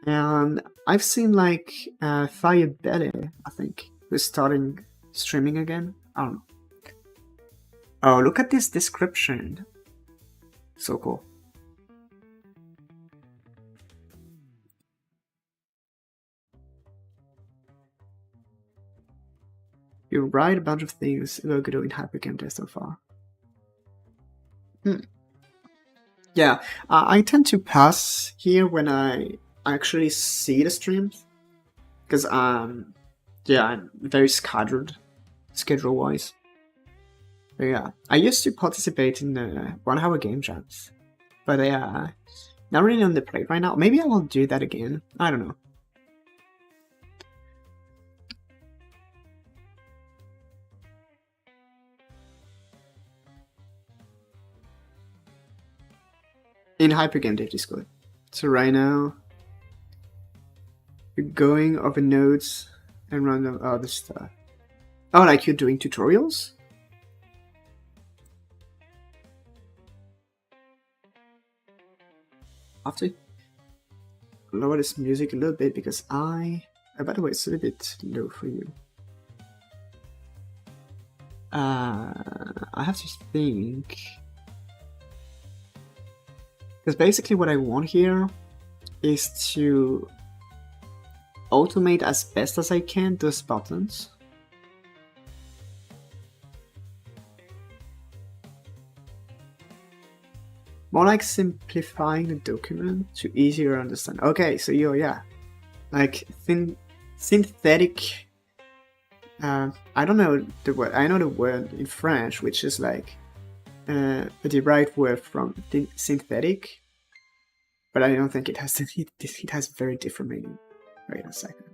And I've seen like Firebelly, I think, who's starting streaming again. I don't know. Oh, look at this description. So cool. You write a bunch of things about Godot in Hypergamedev so far. Yeah, I tend to pass here when I actually see the streams, because yeah, I'm very scheduled, schedule-wise. But yeah, I used to participate in 1 hour game jams, but yeah, not really on the plate right now. Maybe I will do that again. I don't know. In Hypergamedev Discord. So right now, you're going over nodes and random other stuff. Oh, like you're doing tutorials? I have to lower this music a little bit because by the way, it's a little bit low for you. I have to think. Because basically what I want here is to automate as best as I can those buttons. More like simplifying the document to easier understand. Okay, so yeah, like synthetic. I don't know the word. I know the word in French, which is like a derived word from synthetic, but I don't think it has. It has very different meaning. Wait a second.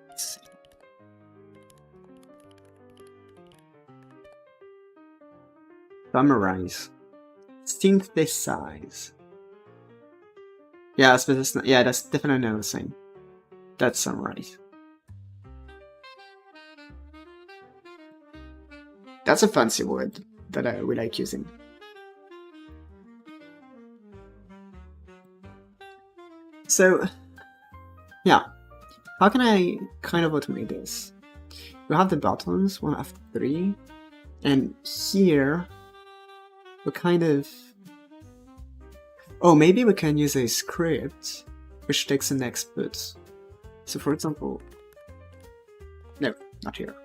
Let's see. Summarize. Synthesize. Yeah, that's definitely not the same. That's summarize. That's a fancy word that we like using. So, yeah. How can I kind of automate this? We have the buttons, 1 after 3, and here we kind of... Oh, maybe we can use a script which takes an export. So for example... No, not here.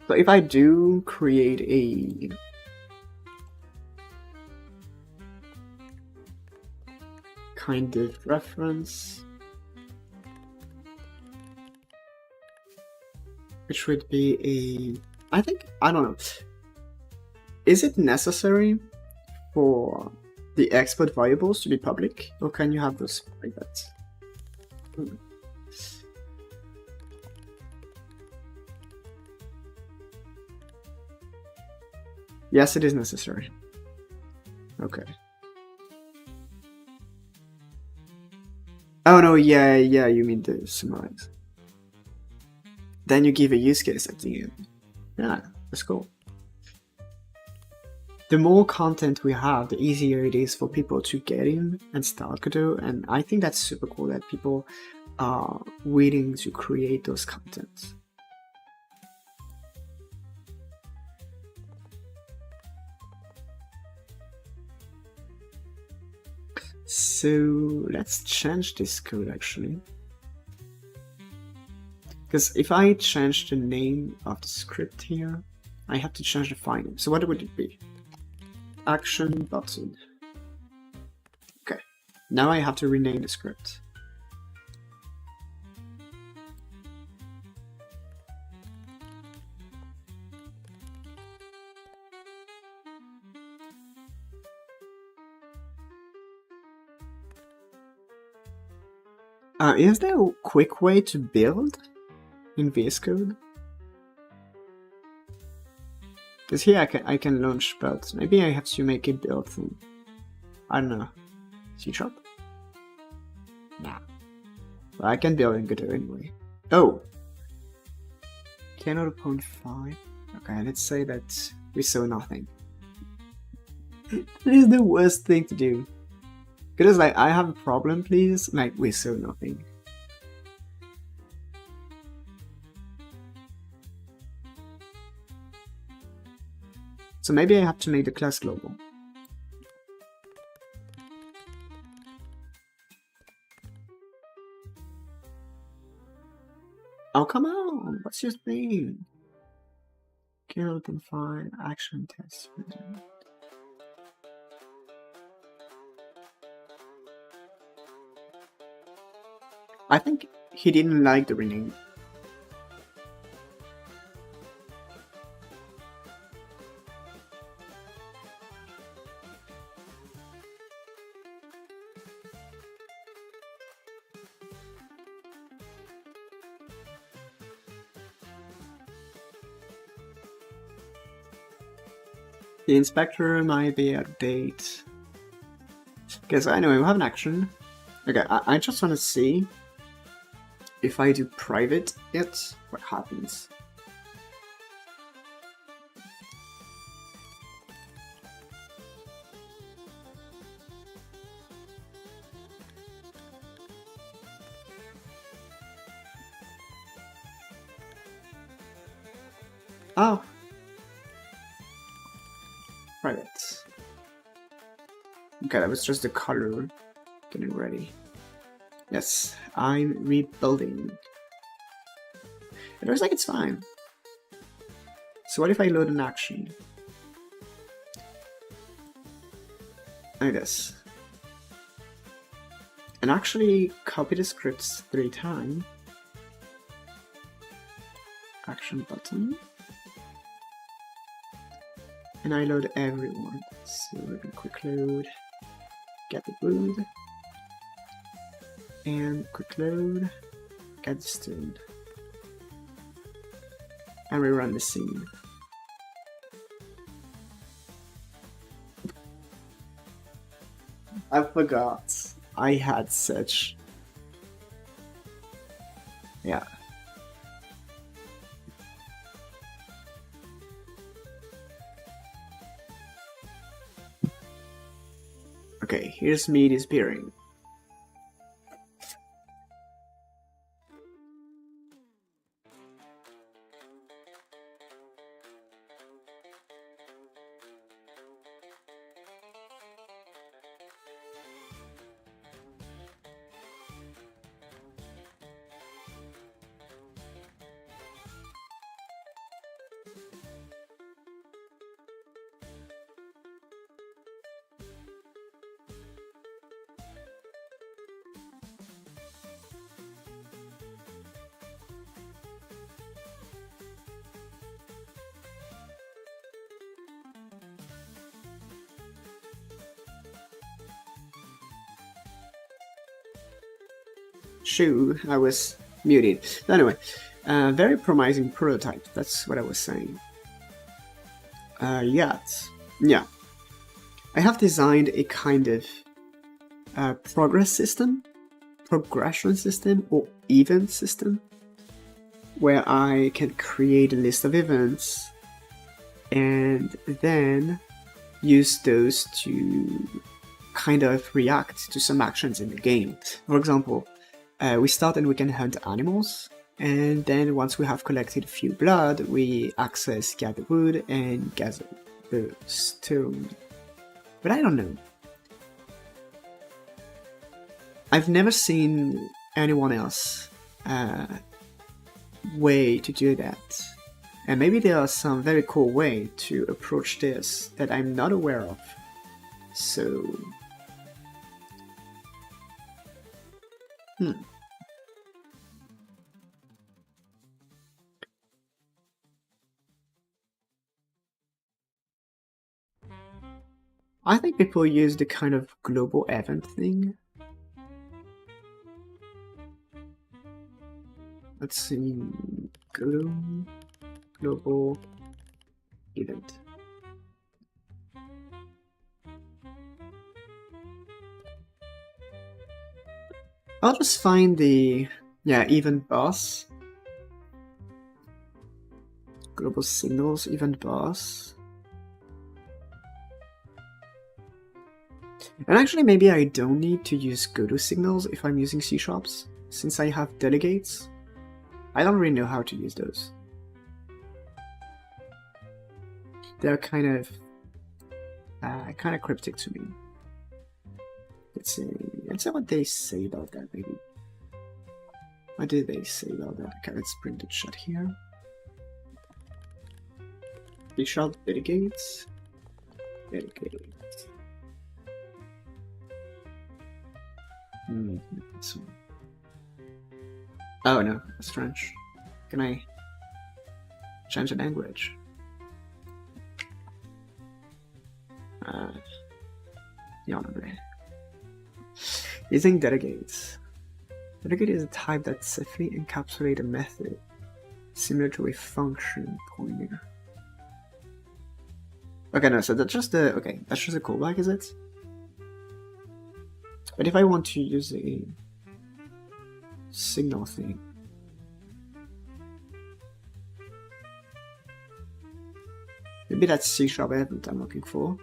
So if I do create a kind of reference, which would be I don't know. Is it necessary for the export variables to be public, or can you have those private? Yes, it is necessary. Okay. Oh no, yeah, you mean the summarize. then you give a use case at the end. Yeah, that's cool. The more content we have, the easier it is for people to get in and start Godot, and I think that's super cool that people are willing to create those contents. So let's change this code actually. Because if I change the name of the script here, I have to change the file name. So what would it be? Action button. Okay, now I have to rename the script. Is there a quick way to build in VS Code? Because here I can launch, but maybe I have to make a build thing. I don't know. C#? Nah. Well, I can build in Godot anyway. Oh! Godot 4.4. Okay, let's say that we saw nothing. That is the worst thing to do. Because like, I have a problem, please. Like, we saw nothing. So maybe I have to make the class global. Oh, come on! What's your thing? Kill, confine, action, test. I think he didn't like the rename. The inspector might be out of date. Okay, so anyway, we have an action. Okay, I just want to see if I do private it, what happens. Oh. Private. Okay, that was just the color getting ready. Yes, I'm rebuilding. It looks like it's fine. So what if I load an action? Like this. And actually copy the scripts 3 times. Action button. And I load everyone. So we can quick load, get the boot, and quick load, get the student. And we run the scene. I forgot. I had such. Yeah. Okay, here's me disappearing. Shoo, I was muted. Anyway, very promising prototype, that's what I was saying. Yeah. I have designed a kind of progression system, or event system. where I can create a list of events and then use those to kind of react to some actions in the game. For example, we start and we can hunt animals, and then once we have collected a few blood, we access gather wood and gather the stone. But I don't know. I've never seen anyone else way to do that. And maybe there are some very cool way to approach this that I'm not aware of. So... I think people use the kind of global event thing. Let's see, Godot global event. I'll just find the, event boss. Global signals, event boss. And actually, maybe I don't need to use Godot signals if I'm using C#, since I have delegates. I don't really know how to use those. They're kind of cryptic to me. Let's see what they say about that, maybe. What did they say about that? Okay, let's bring the chat here. C# delegates. Delegates. This one. Oh no, that's French. Can I change the language? Using delegates. Delegate is a type that safely encapsulates a method, similar to a function pointer. Okay, no, so that's just a callback, is it? But if I want to use a signal thing, maybe that's C# event I'm looking for.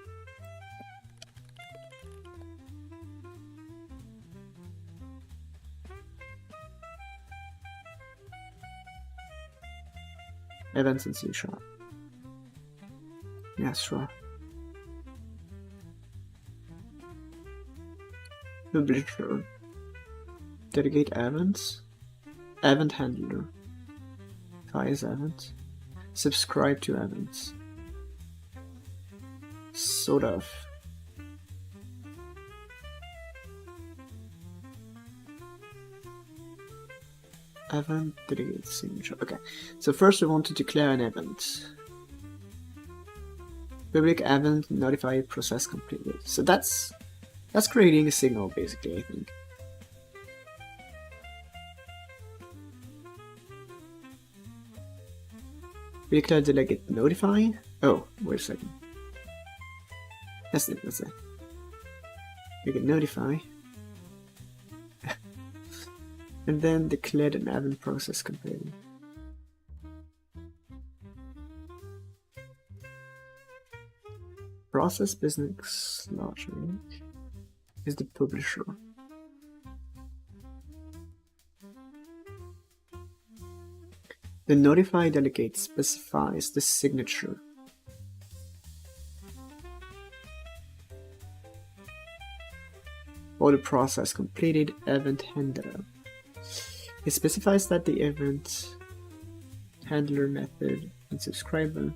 Events in C#. Yeah, sure. Publisher. Delegate events. Event handler. Fires event. Subscribe to events. Sort of. Event delegate signature. Okay, so first we want to declare an event. Public event notify process completed. So that's creating a signal, basically, I think. We declare delegate notify. Oh, wait a second. That's it. We can notify. And then declare an event process completed. Process business logic is the publisher. The notify delegate specifies the signature. For the process completed event handler. It specifies that the event handler method and subscriber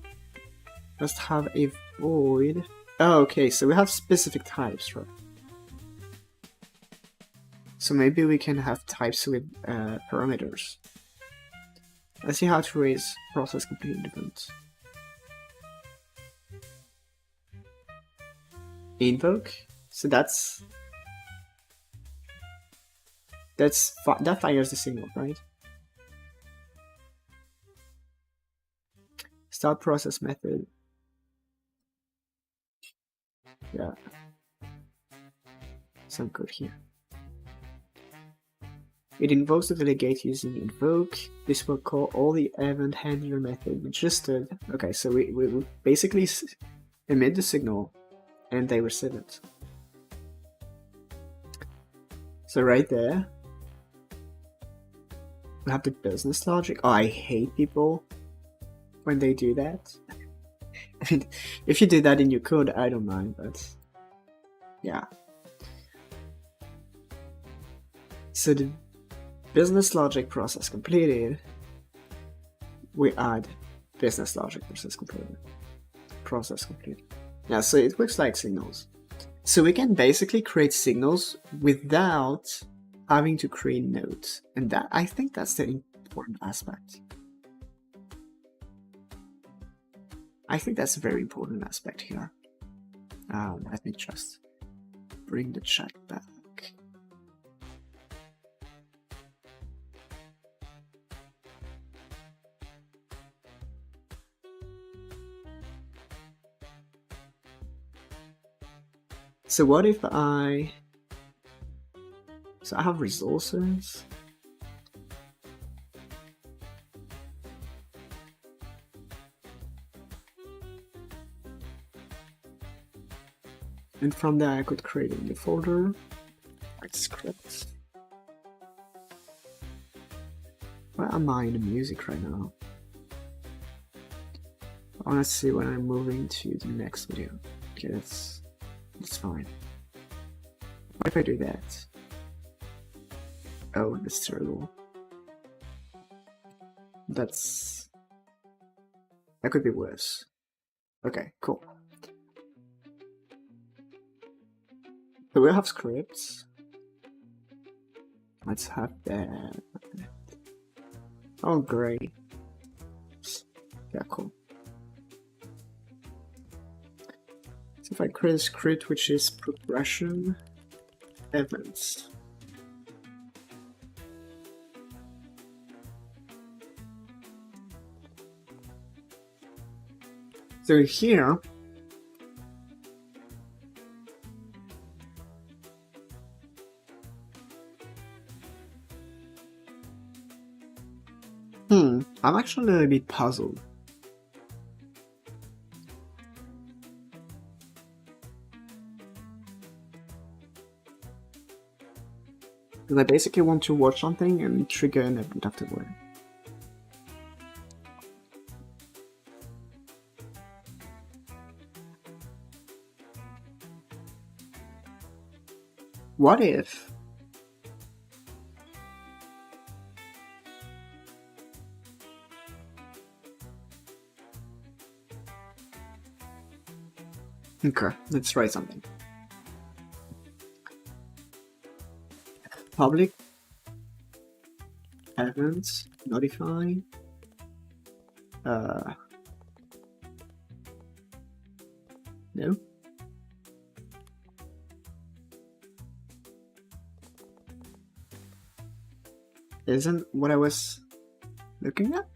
must have a void. Oh, okay, so we have specific types, right? So maybe we can have types with parameters. Let's see how to raise process completed events. Invoke. So that fires the signal, right? Start process method. Yeah. Some code here. It invokes the delegate using invoke. This will call all the event handler method registered. Okay, so we basically emit the signal and they receive it. So right there, we have the business logic. Oh, I hate people when they do that. I mean, if you do that in your code, I don't mind, but yeah. So the business logic process completed, we add business logic process completed. Yeah, so it works like signals. So we can basically create signals without having to create nodes. And that, I think that's the important aspect. I think that's a very important aspect here. Let me just bring the chat back. So what if I have resources. And from there I could create a new folder, like scripts. Where am I in the music right now? I want to see when I'm moving to the next video. Okay, that's fine. What if I do that? Oh, that's terrible. That could be worse. Okay, cool. So we have scripts. Let's have that. Oh, great. Yeah, cool. So if I create a script which is progression events. So here, I'm actually a little bit puzzled. Because I basically want to watch something and trigger an event afterward. What if okay, let's try something. Public events notify no. Isn't what I was looking at?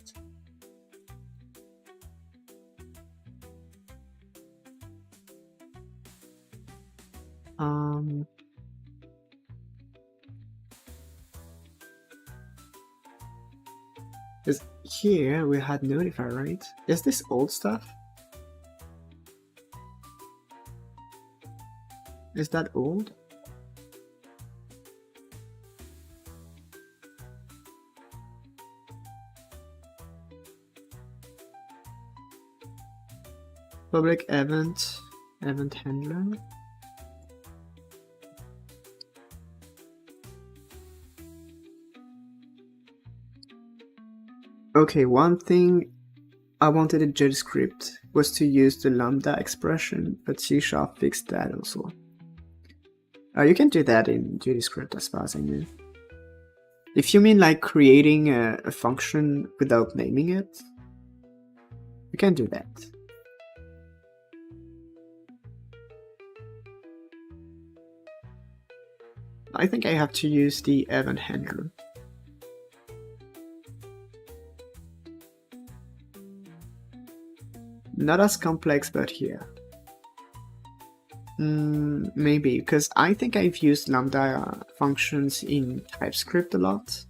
Because here we had notify, right? Is this old stuff? Is that old? Public event handler. Okay, one thing I wanted in gdscript was to use the lambda expression, but C# fixed that also. You can do that in gdscript as far as I know. If you mean like creating a function without naming it, you can do that. I think I have to use the event handler. Not as complex, but here. Maybe, because I think I've used lambda functions in TypeScript a lot.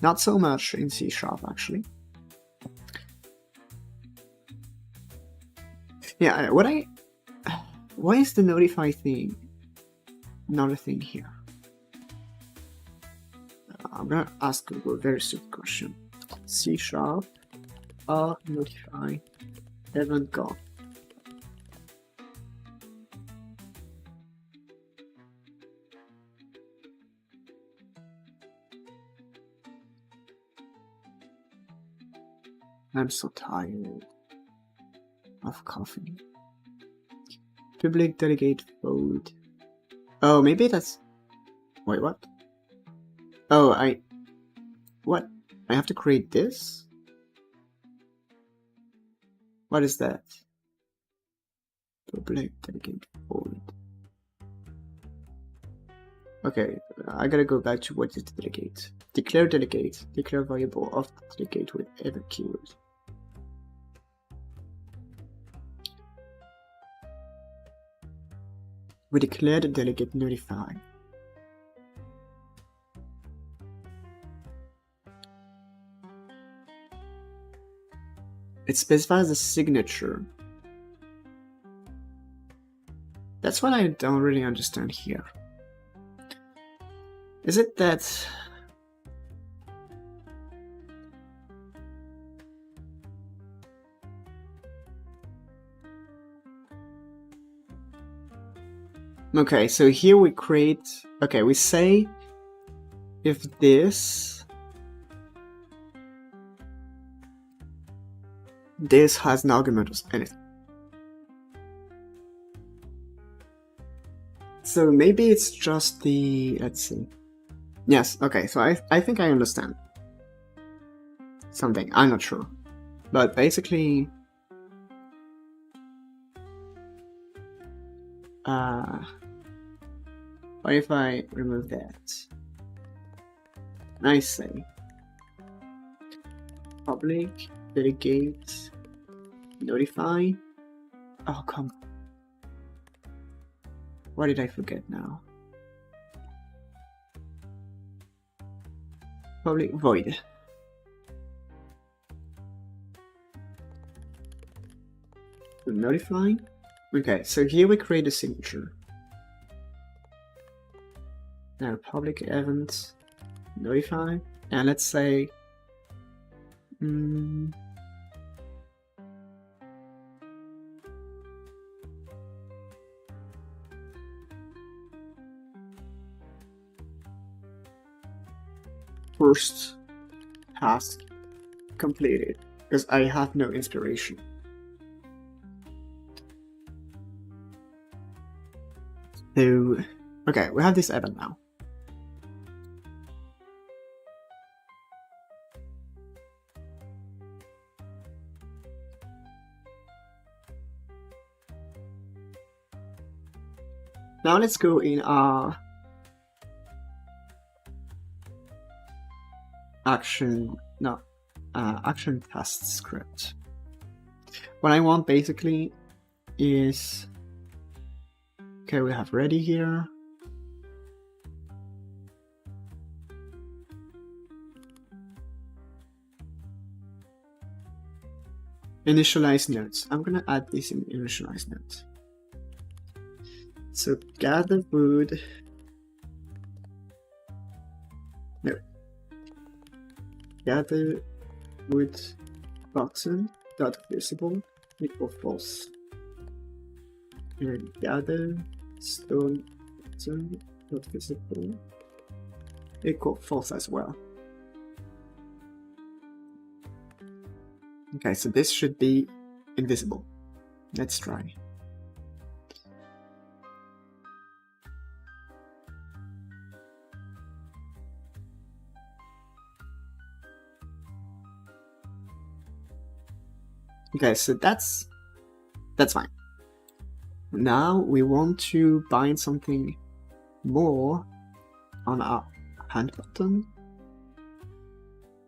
Not so much in C#, actually. Yeah, why is the notify thing not a thing here? I'm gonna ask Google a very stupid question. C# notify event gone. I'm so tired of coffee. Public delegate vote. Oh, maybe that's... Wait, what? Oh, What? I have to create this? What is that? Public delegate vote. Okay, I gotta go back to what is the delegate. Declare delegate. Declare variable of the delegate with every keyword. We declare the delegate notify. It specifies a signature. That's what I don't really understand here. Is it that... Okay, so here we create... Okay, we say if this has an argument of anything. So maybe it's just the... Let's see. Yes, okay, so I think I understand something. I'm not sure. But basically... what if I remove that? And I say public delegate notify. Oh, come on. What did I forget now? Public void. Notify. Okay, so here we create a signature. Now public event notify, and let's say first task completed, because I have no inspiration. So, okay, we have this event now. Now let's go in our action test script. What I want basically is, okay, we have ready here. Initialize nodes. I'm gonna add this in initialize nodes. So gather wood. No. Gather wood button dot visible equal false. And gather stone button dot visible equal false as well. Okay, so this should be invisible. Let's try. Okay, so that's fine. Now we want to bind something more on our hand button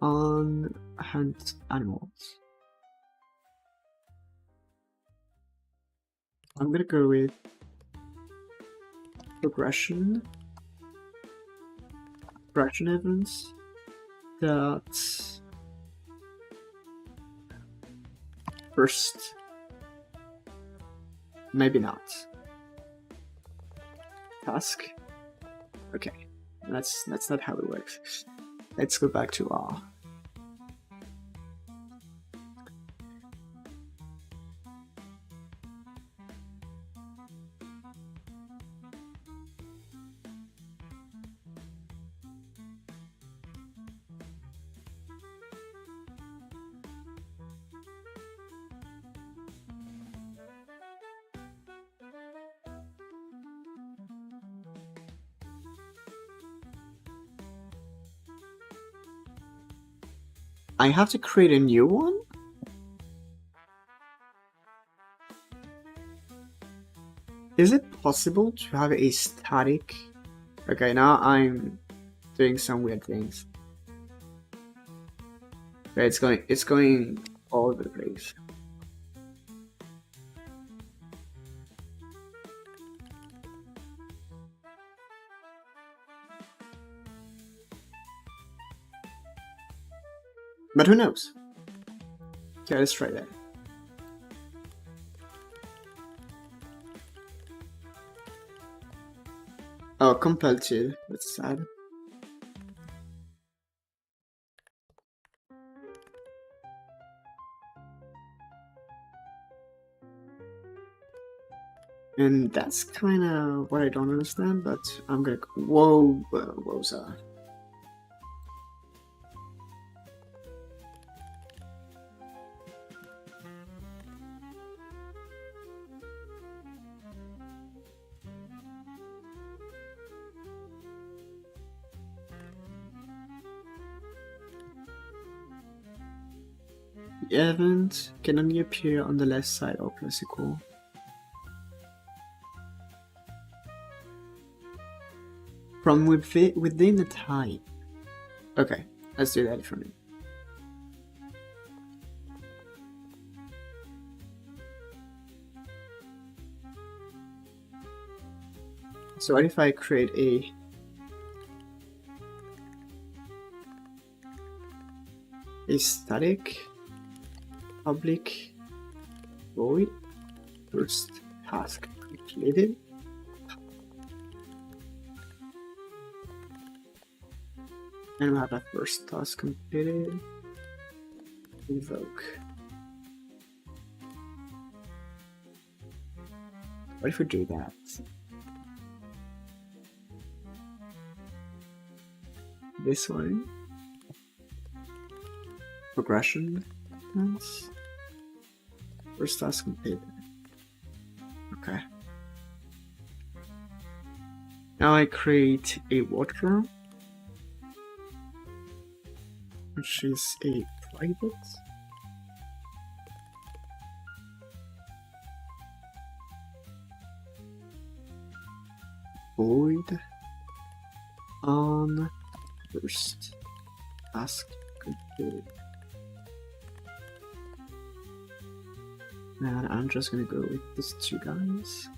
on hand animals. I'm gonna go with progression events that first, maybe not. Task. Okay, that's not how it works. Let's go back to R. I have to create a new one? Is it possible to have a static? Okay, now I'm doing some weird things. Okay, it's going all over the place. But who knows? Okay, let's try that. Oh, compelled to. That's sad. And that's kind of what I don't understand, but I'm gonna. Whoa, what was that? The event can only appear on the left side or plus equal. From within the type. Okay, let's do that for me. So what if I create a static public void first task completed? And we'll have a first task completed. Invoke. What if we do that? This one. Progression. That's first task completed. Okay. Now I create a worker, which is a private. Void on first task completed. And I'm just gonna go with these two guys.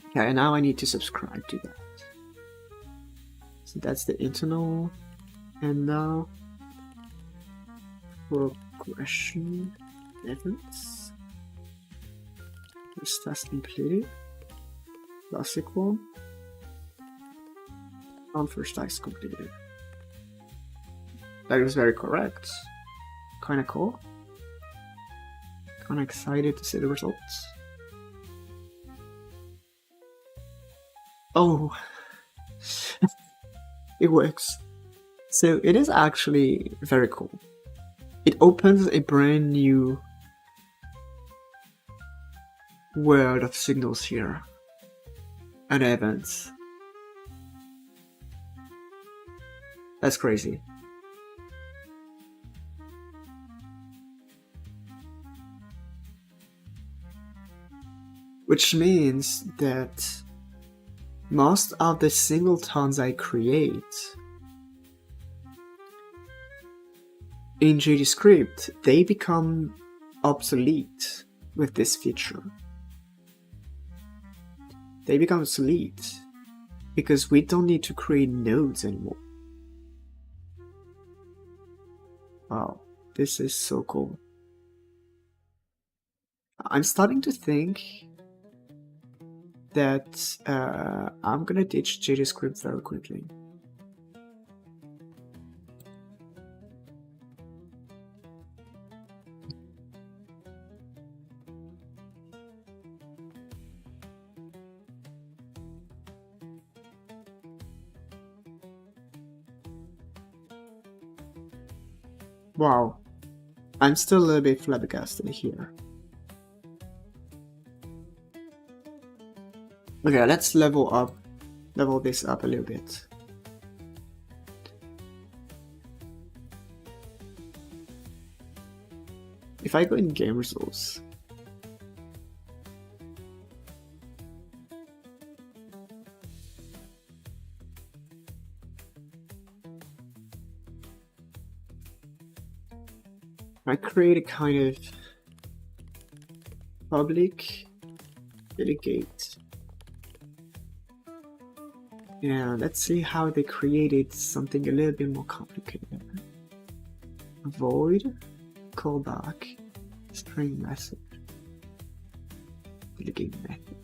Okay, and now I need to subscribe to that. So that's the internal, and now progression events. First task completed. Plus equal. On first task completed. That was very correct. Kinda cool. Kinda excited to see the results. Oh, it works. So it is actually very cool. It opens a brand new world of signals here and events. That's crazy. Which means that most of the singletons I create in gdscript, they become obsolete with this feature. They become obsolete because we don't need to create nodes anymore. Wow, this is so cool. I'm starting to think that I'm gonna teach gdscript very quickly. Wow, I'm still a little bit flabbergasted here. Okay, let's level this up a little bit. If I go in game results, I create a kind of public delegate. Yeah, let's see how they created something a little bit more complicated. Void callback string message delegate method.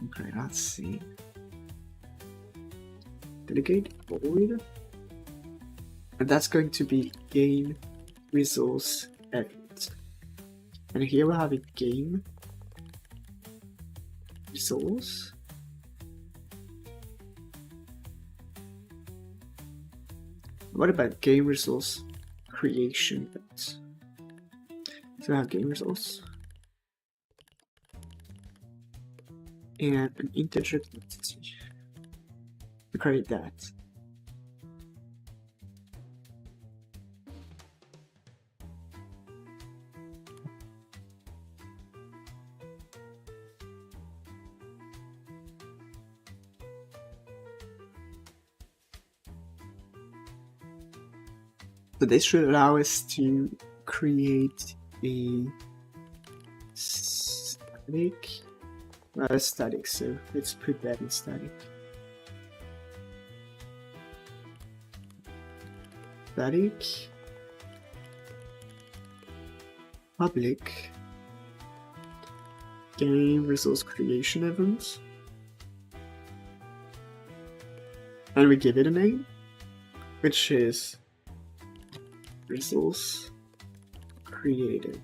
Okay, let's see. Delegate void, and that's going to be game resource edit. And here we have a game resource. What about game resource creation? So we have game resource and an integer quantity. We create that. So this should allow us to create a static, so let's put that in static. Static public game resource creation event, and we give it a name, which is resource created.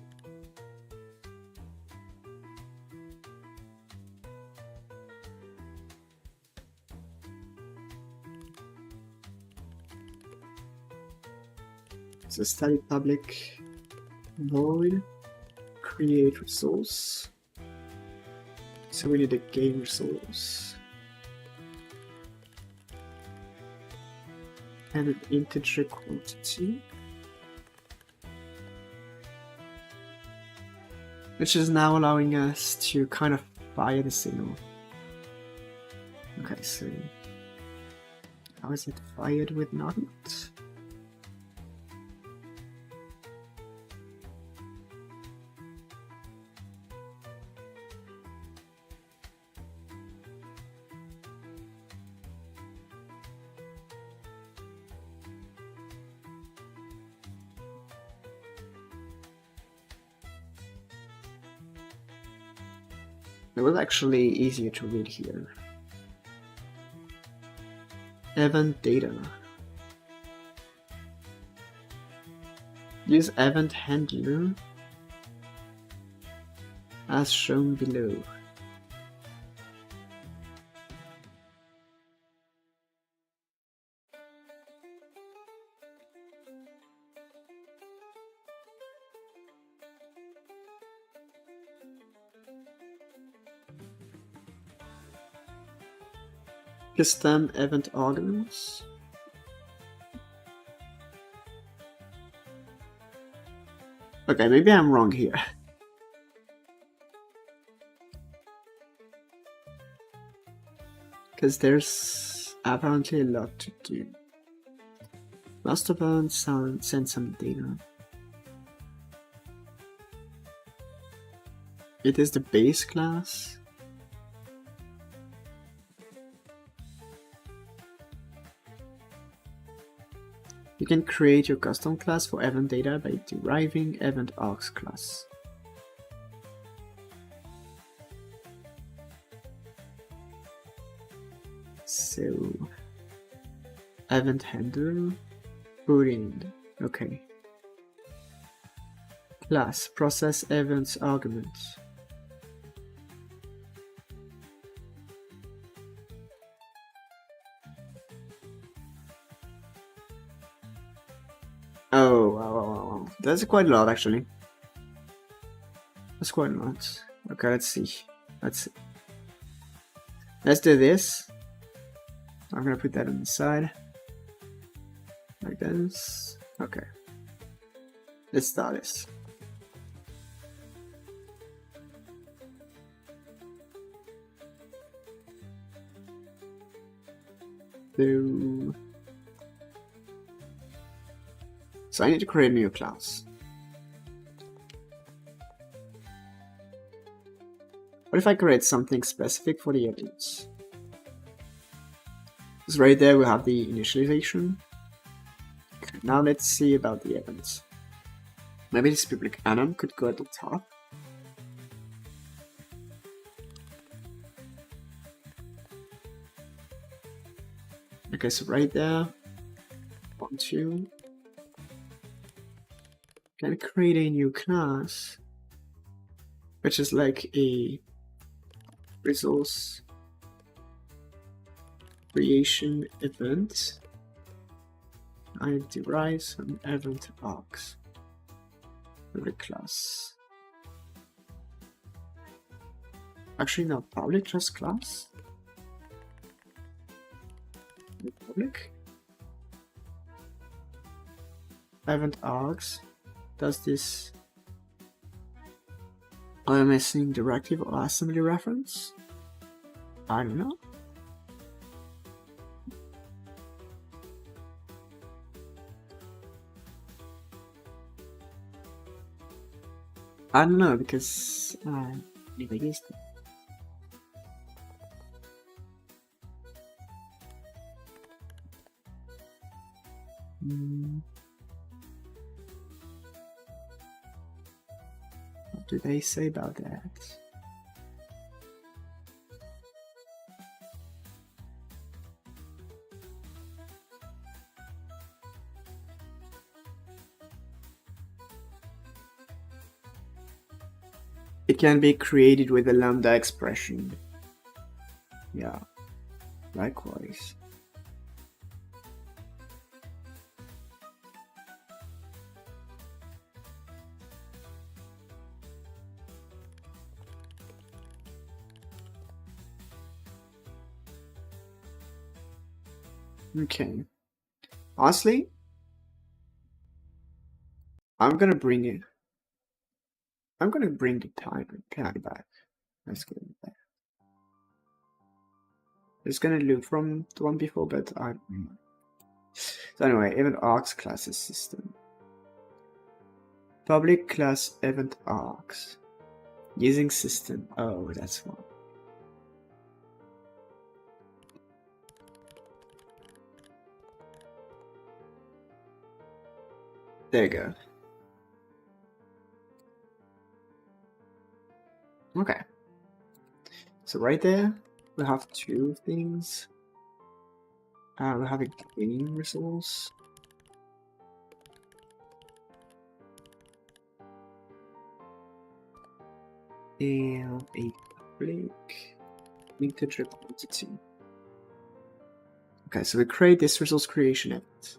So static public void create resource. So we need a game resource and an integer quantity, which is now allowing us to kind of fire the signal. Okay, so how is it fired with not? It was actually easier to read here. Event data. Use event handler as shown below. Custom event arguments. Okay, maybe I'm wrong here. Because there's apparently a lot to do. Master event, send some data. It is the base class. You can create your custom class for event data by deriving event args class. So, event handler, boolean, okay. Class, process events arguments. Oh, that's quite a lot actually. That's quite a lot. Okay, let's see. Let's do this. I'm gonna put that on the side. Like this. Okay. Let's start this. So I need to create a new class. What if I create something specific for the events? Because right there we have the initialization. Okay, now let's see about the events. Maybe this public anon could go at the top. Okay, so right there, want to can create a new class, which is like a resource creation event. I derive some event args for the class. Actually, not public, just class. Public event args. Does this am I missing directive or assembly reference? I don't know. I don't know because never used it. What do they say about that? It can be created with a lambda expression. Yeah, likewise. Okay. Honestly, I'm gonna bring the time back. Let's get it back. It's gonna loop from the one before, but so anyway, event args classes system. Public class event args. Using system. Oh, that's one. There you go. Okay. So right there, we have two things. We have a game resource. And a public integer quantity. Okay, so we create this resource creation event.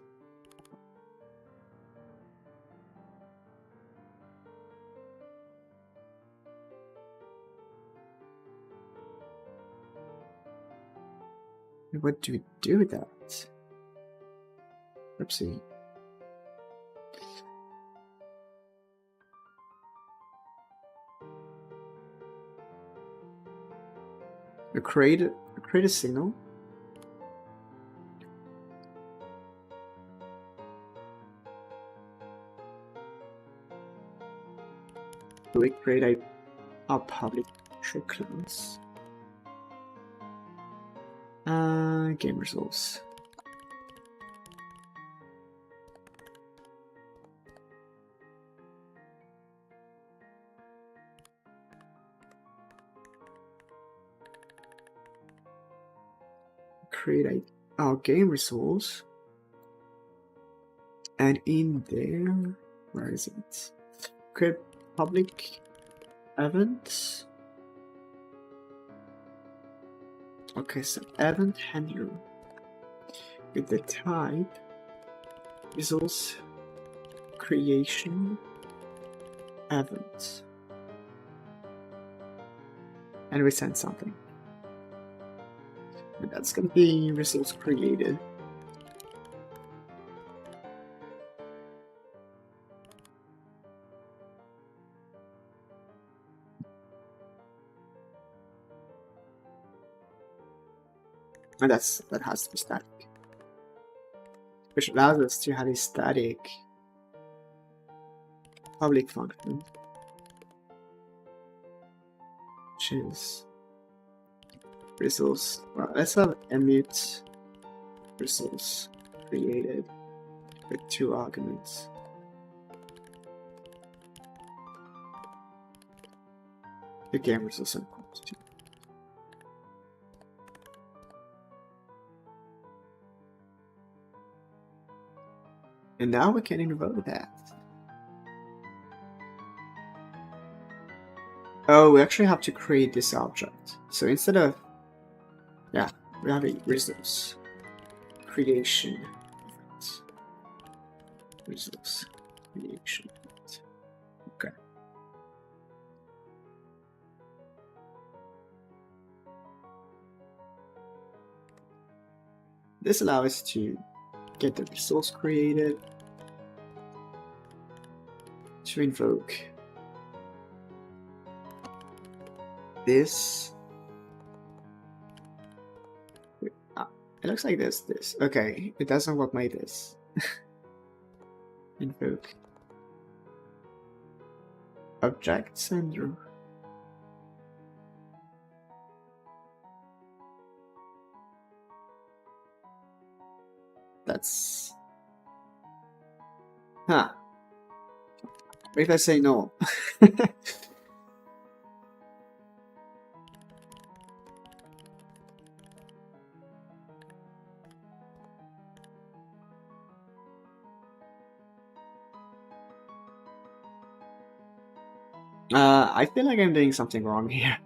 What do we do with that? Oopsie. create a signal. We create a public class. Game results. Create our game results, and in there, where is it? Create public events. Okay, so event handler with the type results creation event, and we send something. And that's gonna be results created. And that has to be static, which allows us to have a static public function, which is results. Well, let's have emit results created with 2 arguments. The game results equals to. And now we can invoke that. Oh, we actually have to create this object. So instead of, yeah, we have a results creation event. Results creation event. Okay. This allows us to get the results created, to invoke this. It looks like this. Okay, it doesn't work like this. Invoke object sender. That's... Huh. What if I say no? I feel like I'm doing something wrong here.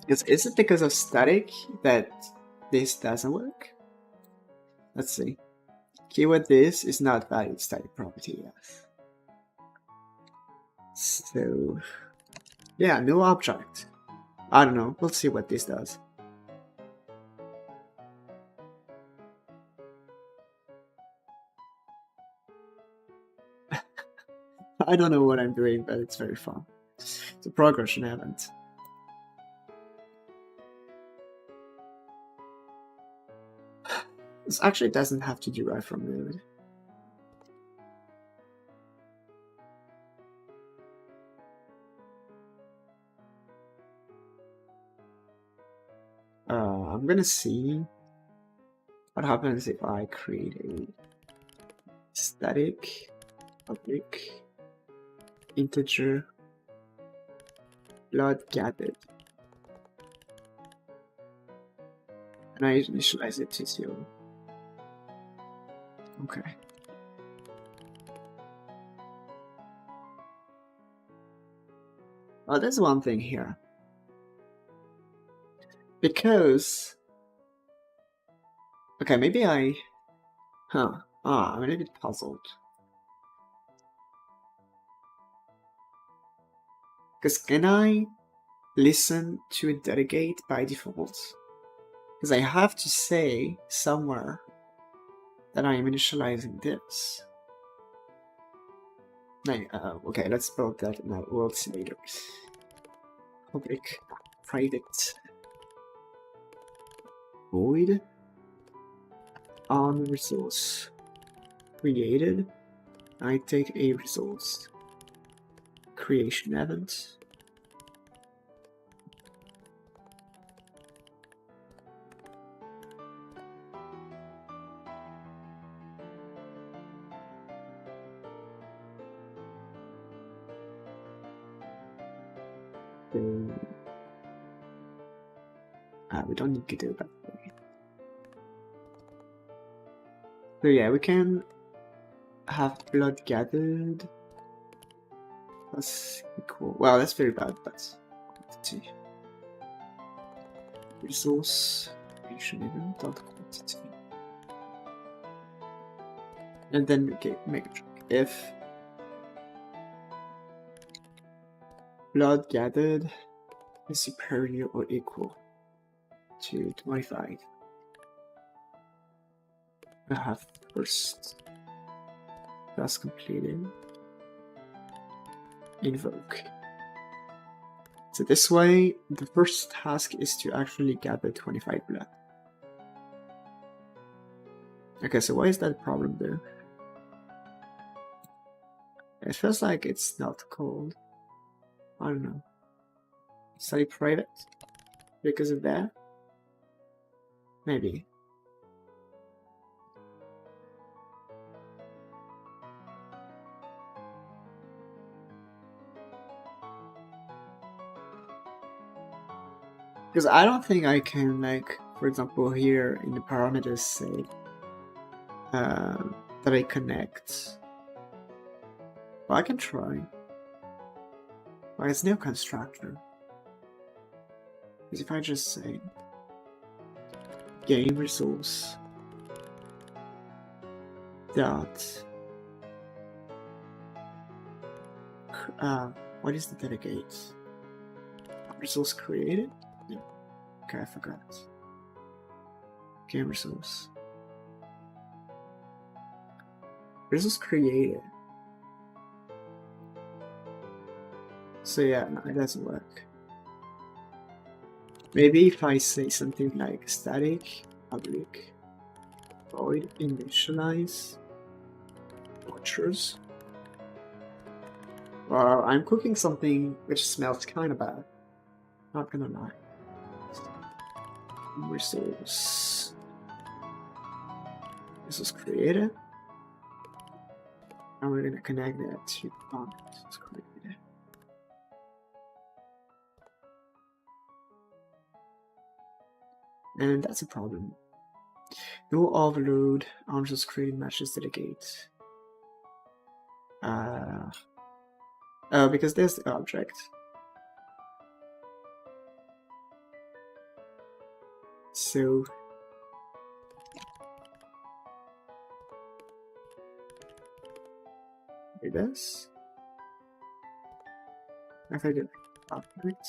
Is it because of static that this doesn't work? Let's see. Keyword this is not valid static property, yes. So, yeah, no object. I don't know, we'll see what this does. I don't know what I'm doing, but it's very fun. It's a progression event. This actually doesn't have to derive from node. I'm gonna see what happens if I create a static public integer blood gathered, and I initialize it to 0. Okay. Oh, there's one thing here. Because... Okay, maybe I... I'm a little bit puzzled. Because can I listen to a delegate by default? Because I have to say somewhere that I am initializing this. Okay, let's build that and we'll see later. public private void on resource created. I take a resource creation event. We don't need Godot by the way. So yeah, we can have blood gathered plus equal. Well, that's very bad, but quantity. Resource creation event dot quantity. And then okay, make a check. If blood gathered is superior or equal to 25, I have first task completed. Invoke. So this way, the first task is to actually gather 25 blood. Okay, so why is that a problem there? It feels like it's not called. I don't know. Study private? Because of that? Maybe. Because I don't think I can, like, for example, here in the parameters say that I connect. Well, I can try. Well, it's no constructor. Because if I just say game resource dot what is the delegate? Resource created? No. Okay, I forgot. Game resource. Resource created. So yeah, no, it doesn't work. Maybe if I say something like static public void initialize butchers. Well, I'm cooking something which smells kind of bad. Not gonna lie. Resource created. And we're gonna connect that to resource created. And that's a problem. No overload on resource created matches delegate. Oh, because there's the object. So it does. If I do object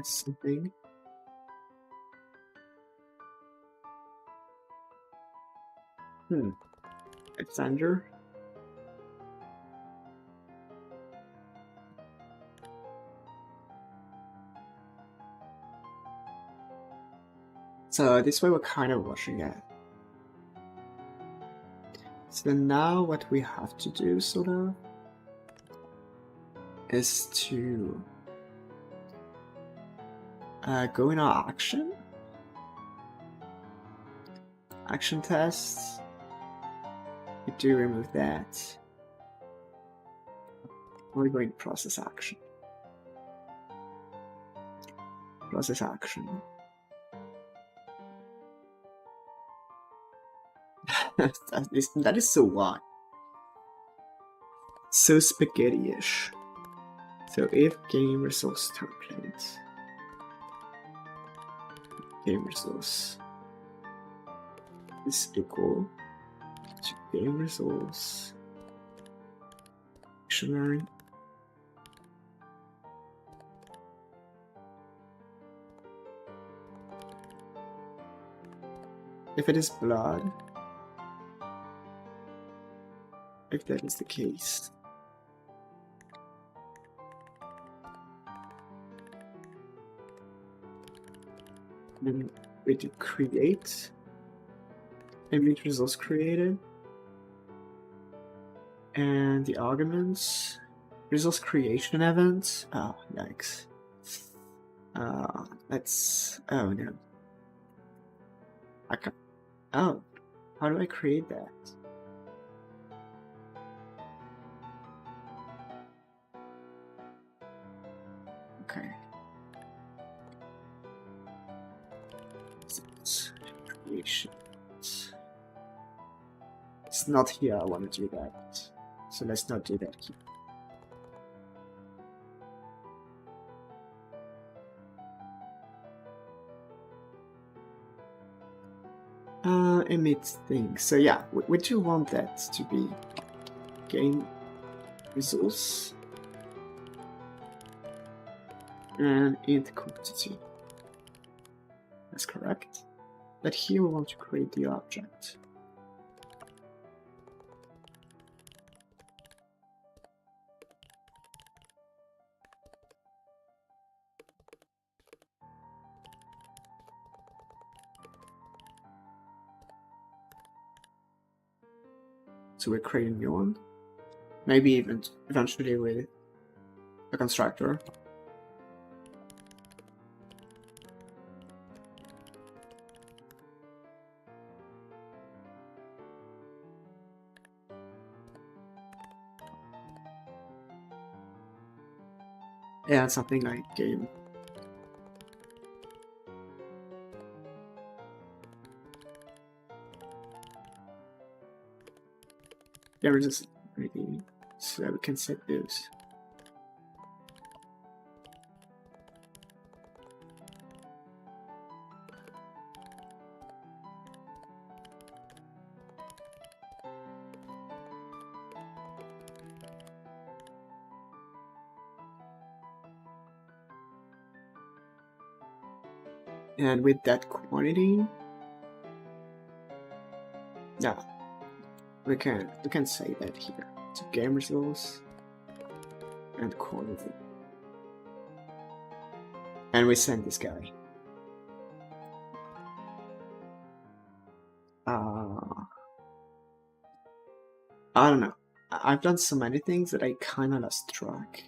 something. Extender. So this way we're kind of rushing it. So now what we have to do sort of is to go in our action tests. We do remove that. We're going to process action. Process action. that is so odd. So spaghetti-ish. So if game resource template, game resource is equal to game resource dictionary if it is blood, if that is the case, then we do create image results created, and the arguments results creation event. Oh yikes! Let's. Oh no. I can't. Oh, how do I create that? Okay. Creation. It's not here. I want to do that, so let's not do that here. Emit things. So yeah, we do want that to be game results and int quantity. That's correct. But here we want to create the object. So we're creating a new one. Maybe even eventually with a constructor. Yeah, something like game. There is a maybe, so we can set those. And with that quantity, yeah, we can say that here. So game results and quantity, and we send this guy. I don't know. I've done so many things that I kind of lost track.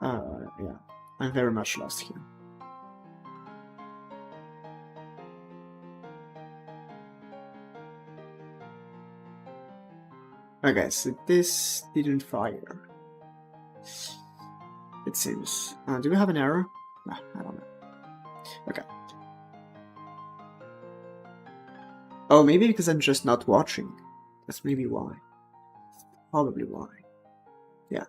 Yeah, I'm very much lost here. Okay, so this didn't fire. It seems. Do we have an error? No, I don't know. Okay. Oh, maybe because I'm just not watching. That's maybe why. Probably why. Yeah.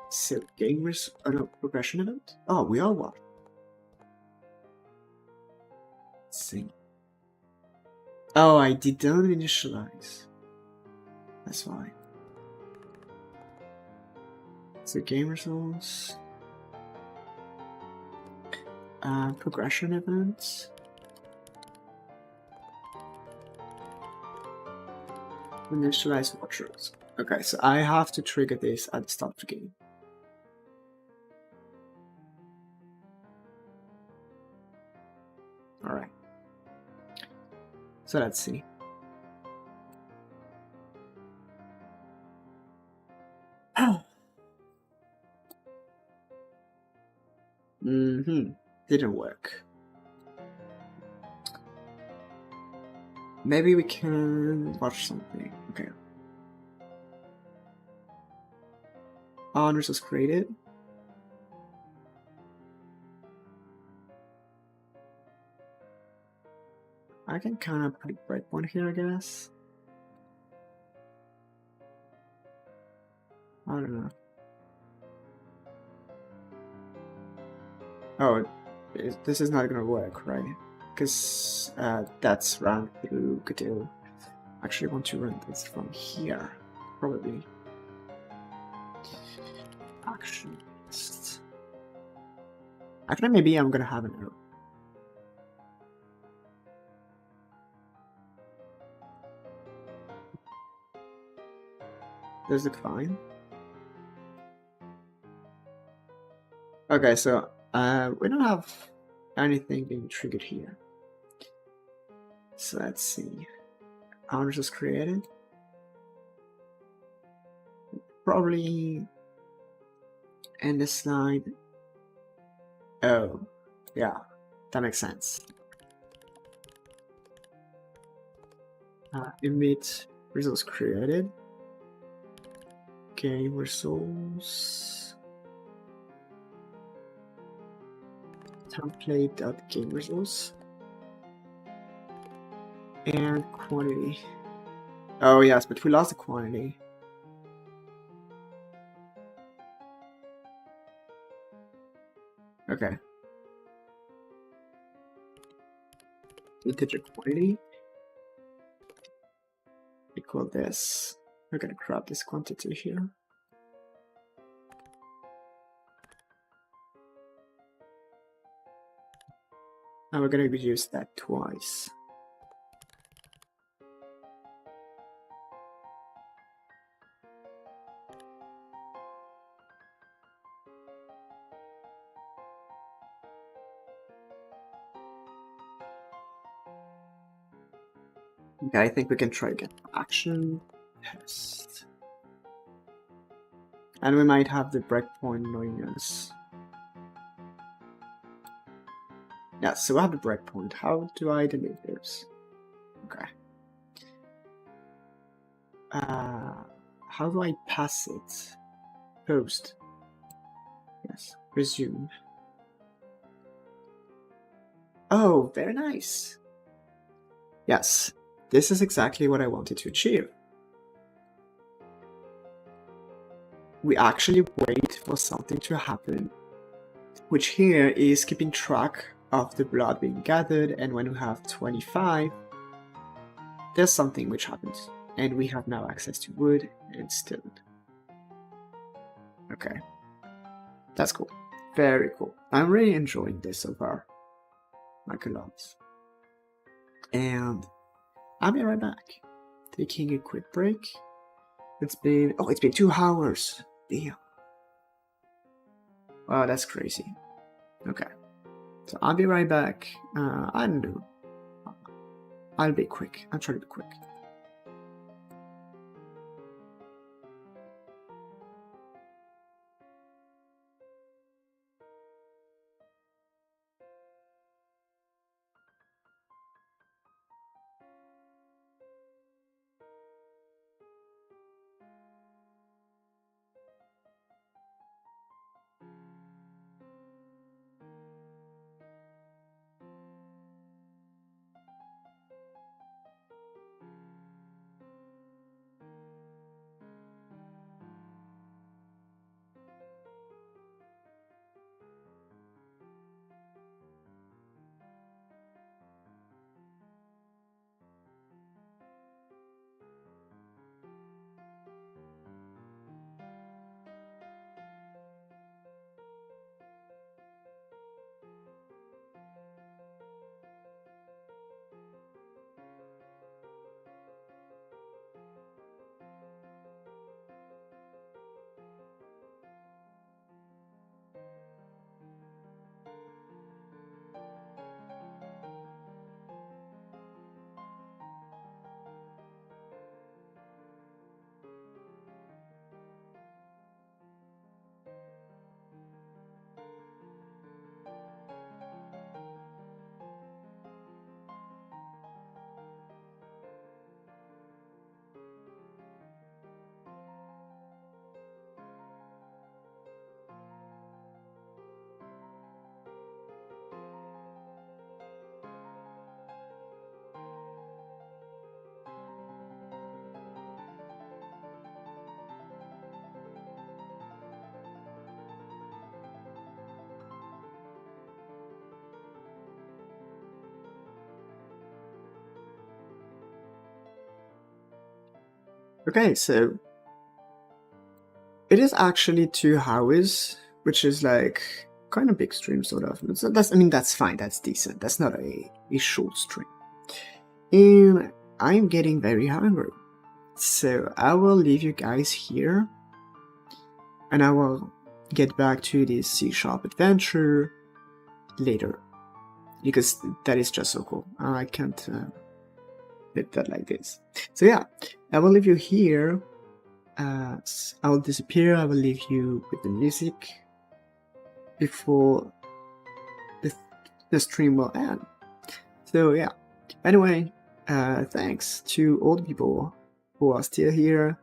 So gamers. Oh no, progression event? Oh, we are watching. Let's see. Oh, I didn't initialize. That's why. So game results. Progression events. Initialize watchers. Okay, so I have to trigger this at the start of the game. Alright. So let's see. Didn't work. Maybe we can watch something. Okay. Honors was created. I can kind of put a breakpoint here, I guess. I don't know. Oh, this is not gonna work, right? Because that's run through Godot. Actually, I want to run this from here, probably. Action list. Actually, maybe I'm gonna have an error. Does it look fine? Okay, so We don't have anything being triggered here. So let's see. Ours was created. Probably end the slide. Oh, yeah, that makes sense. Emit results created. Game results. Template.game results. And quantity. Oh yes, but we lost the quantity. Okay. Integer quantity equal this. We're gonna grab this quantity here. And we're gonna use that twice. Okay, I think we can try again. Action test. And we might have the breakpoint annoying us. Yeah, so I have the breakpoint. How do I delete this? Okay. How do I pass it? Post. Yes. Resume. Oh, very nice. Yes, this is exactly what I wanted to achieve. We actually wait for something to happen, which here is keeping track of the blood being gathered, and when we have 25, there's something which happens, and we have now access to wood and stone. Okay, that's cool. Very cool. I'm really enjoying this so far. Like a lot. And I'll be right back. Taking a quick break. It's been 2 hours. Damn. Wow, that's crazy. Okay. So I'll be right back. I don't know. I'll be quick. I'll try to be quick. Okay, so it is actually 2 hours, which is like kind of big stream, sort of. So that's fine. That's decent. That's not a short stream. And I'm getting very hungry, so I will leave you guys here, and I will get back to this C# adventure later, because that is just so cool. I can't let that like this. So yeah, I will leave you here. I will disappear. I will leave you with the music before the stream will end. So yeah, anyway, thanks to all the people who are still here,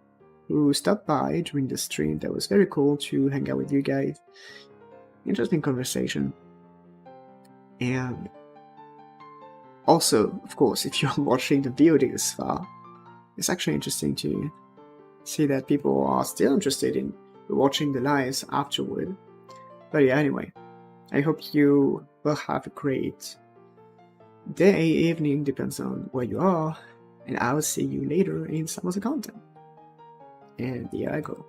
who stopped by during the stream. That was very cool to hang out with you guys. Interesting conversation. And also, of course, if you're watching the VOD this far, it's actually interesting to see that people are still interested in watching the lives afterward. But yeah, anyway, I hope you will have a great day, evening, depends on where you are, and I will see you later in some of the content. And here I go.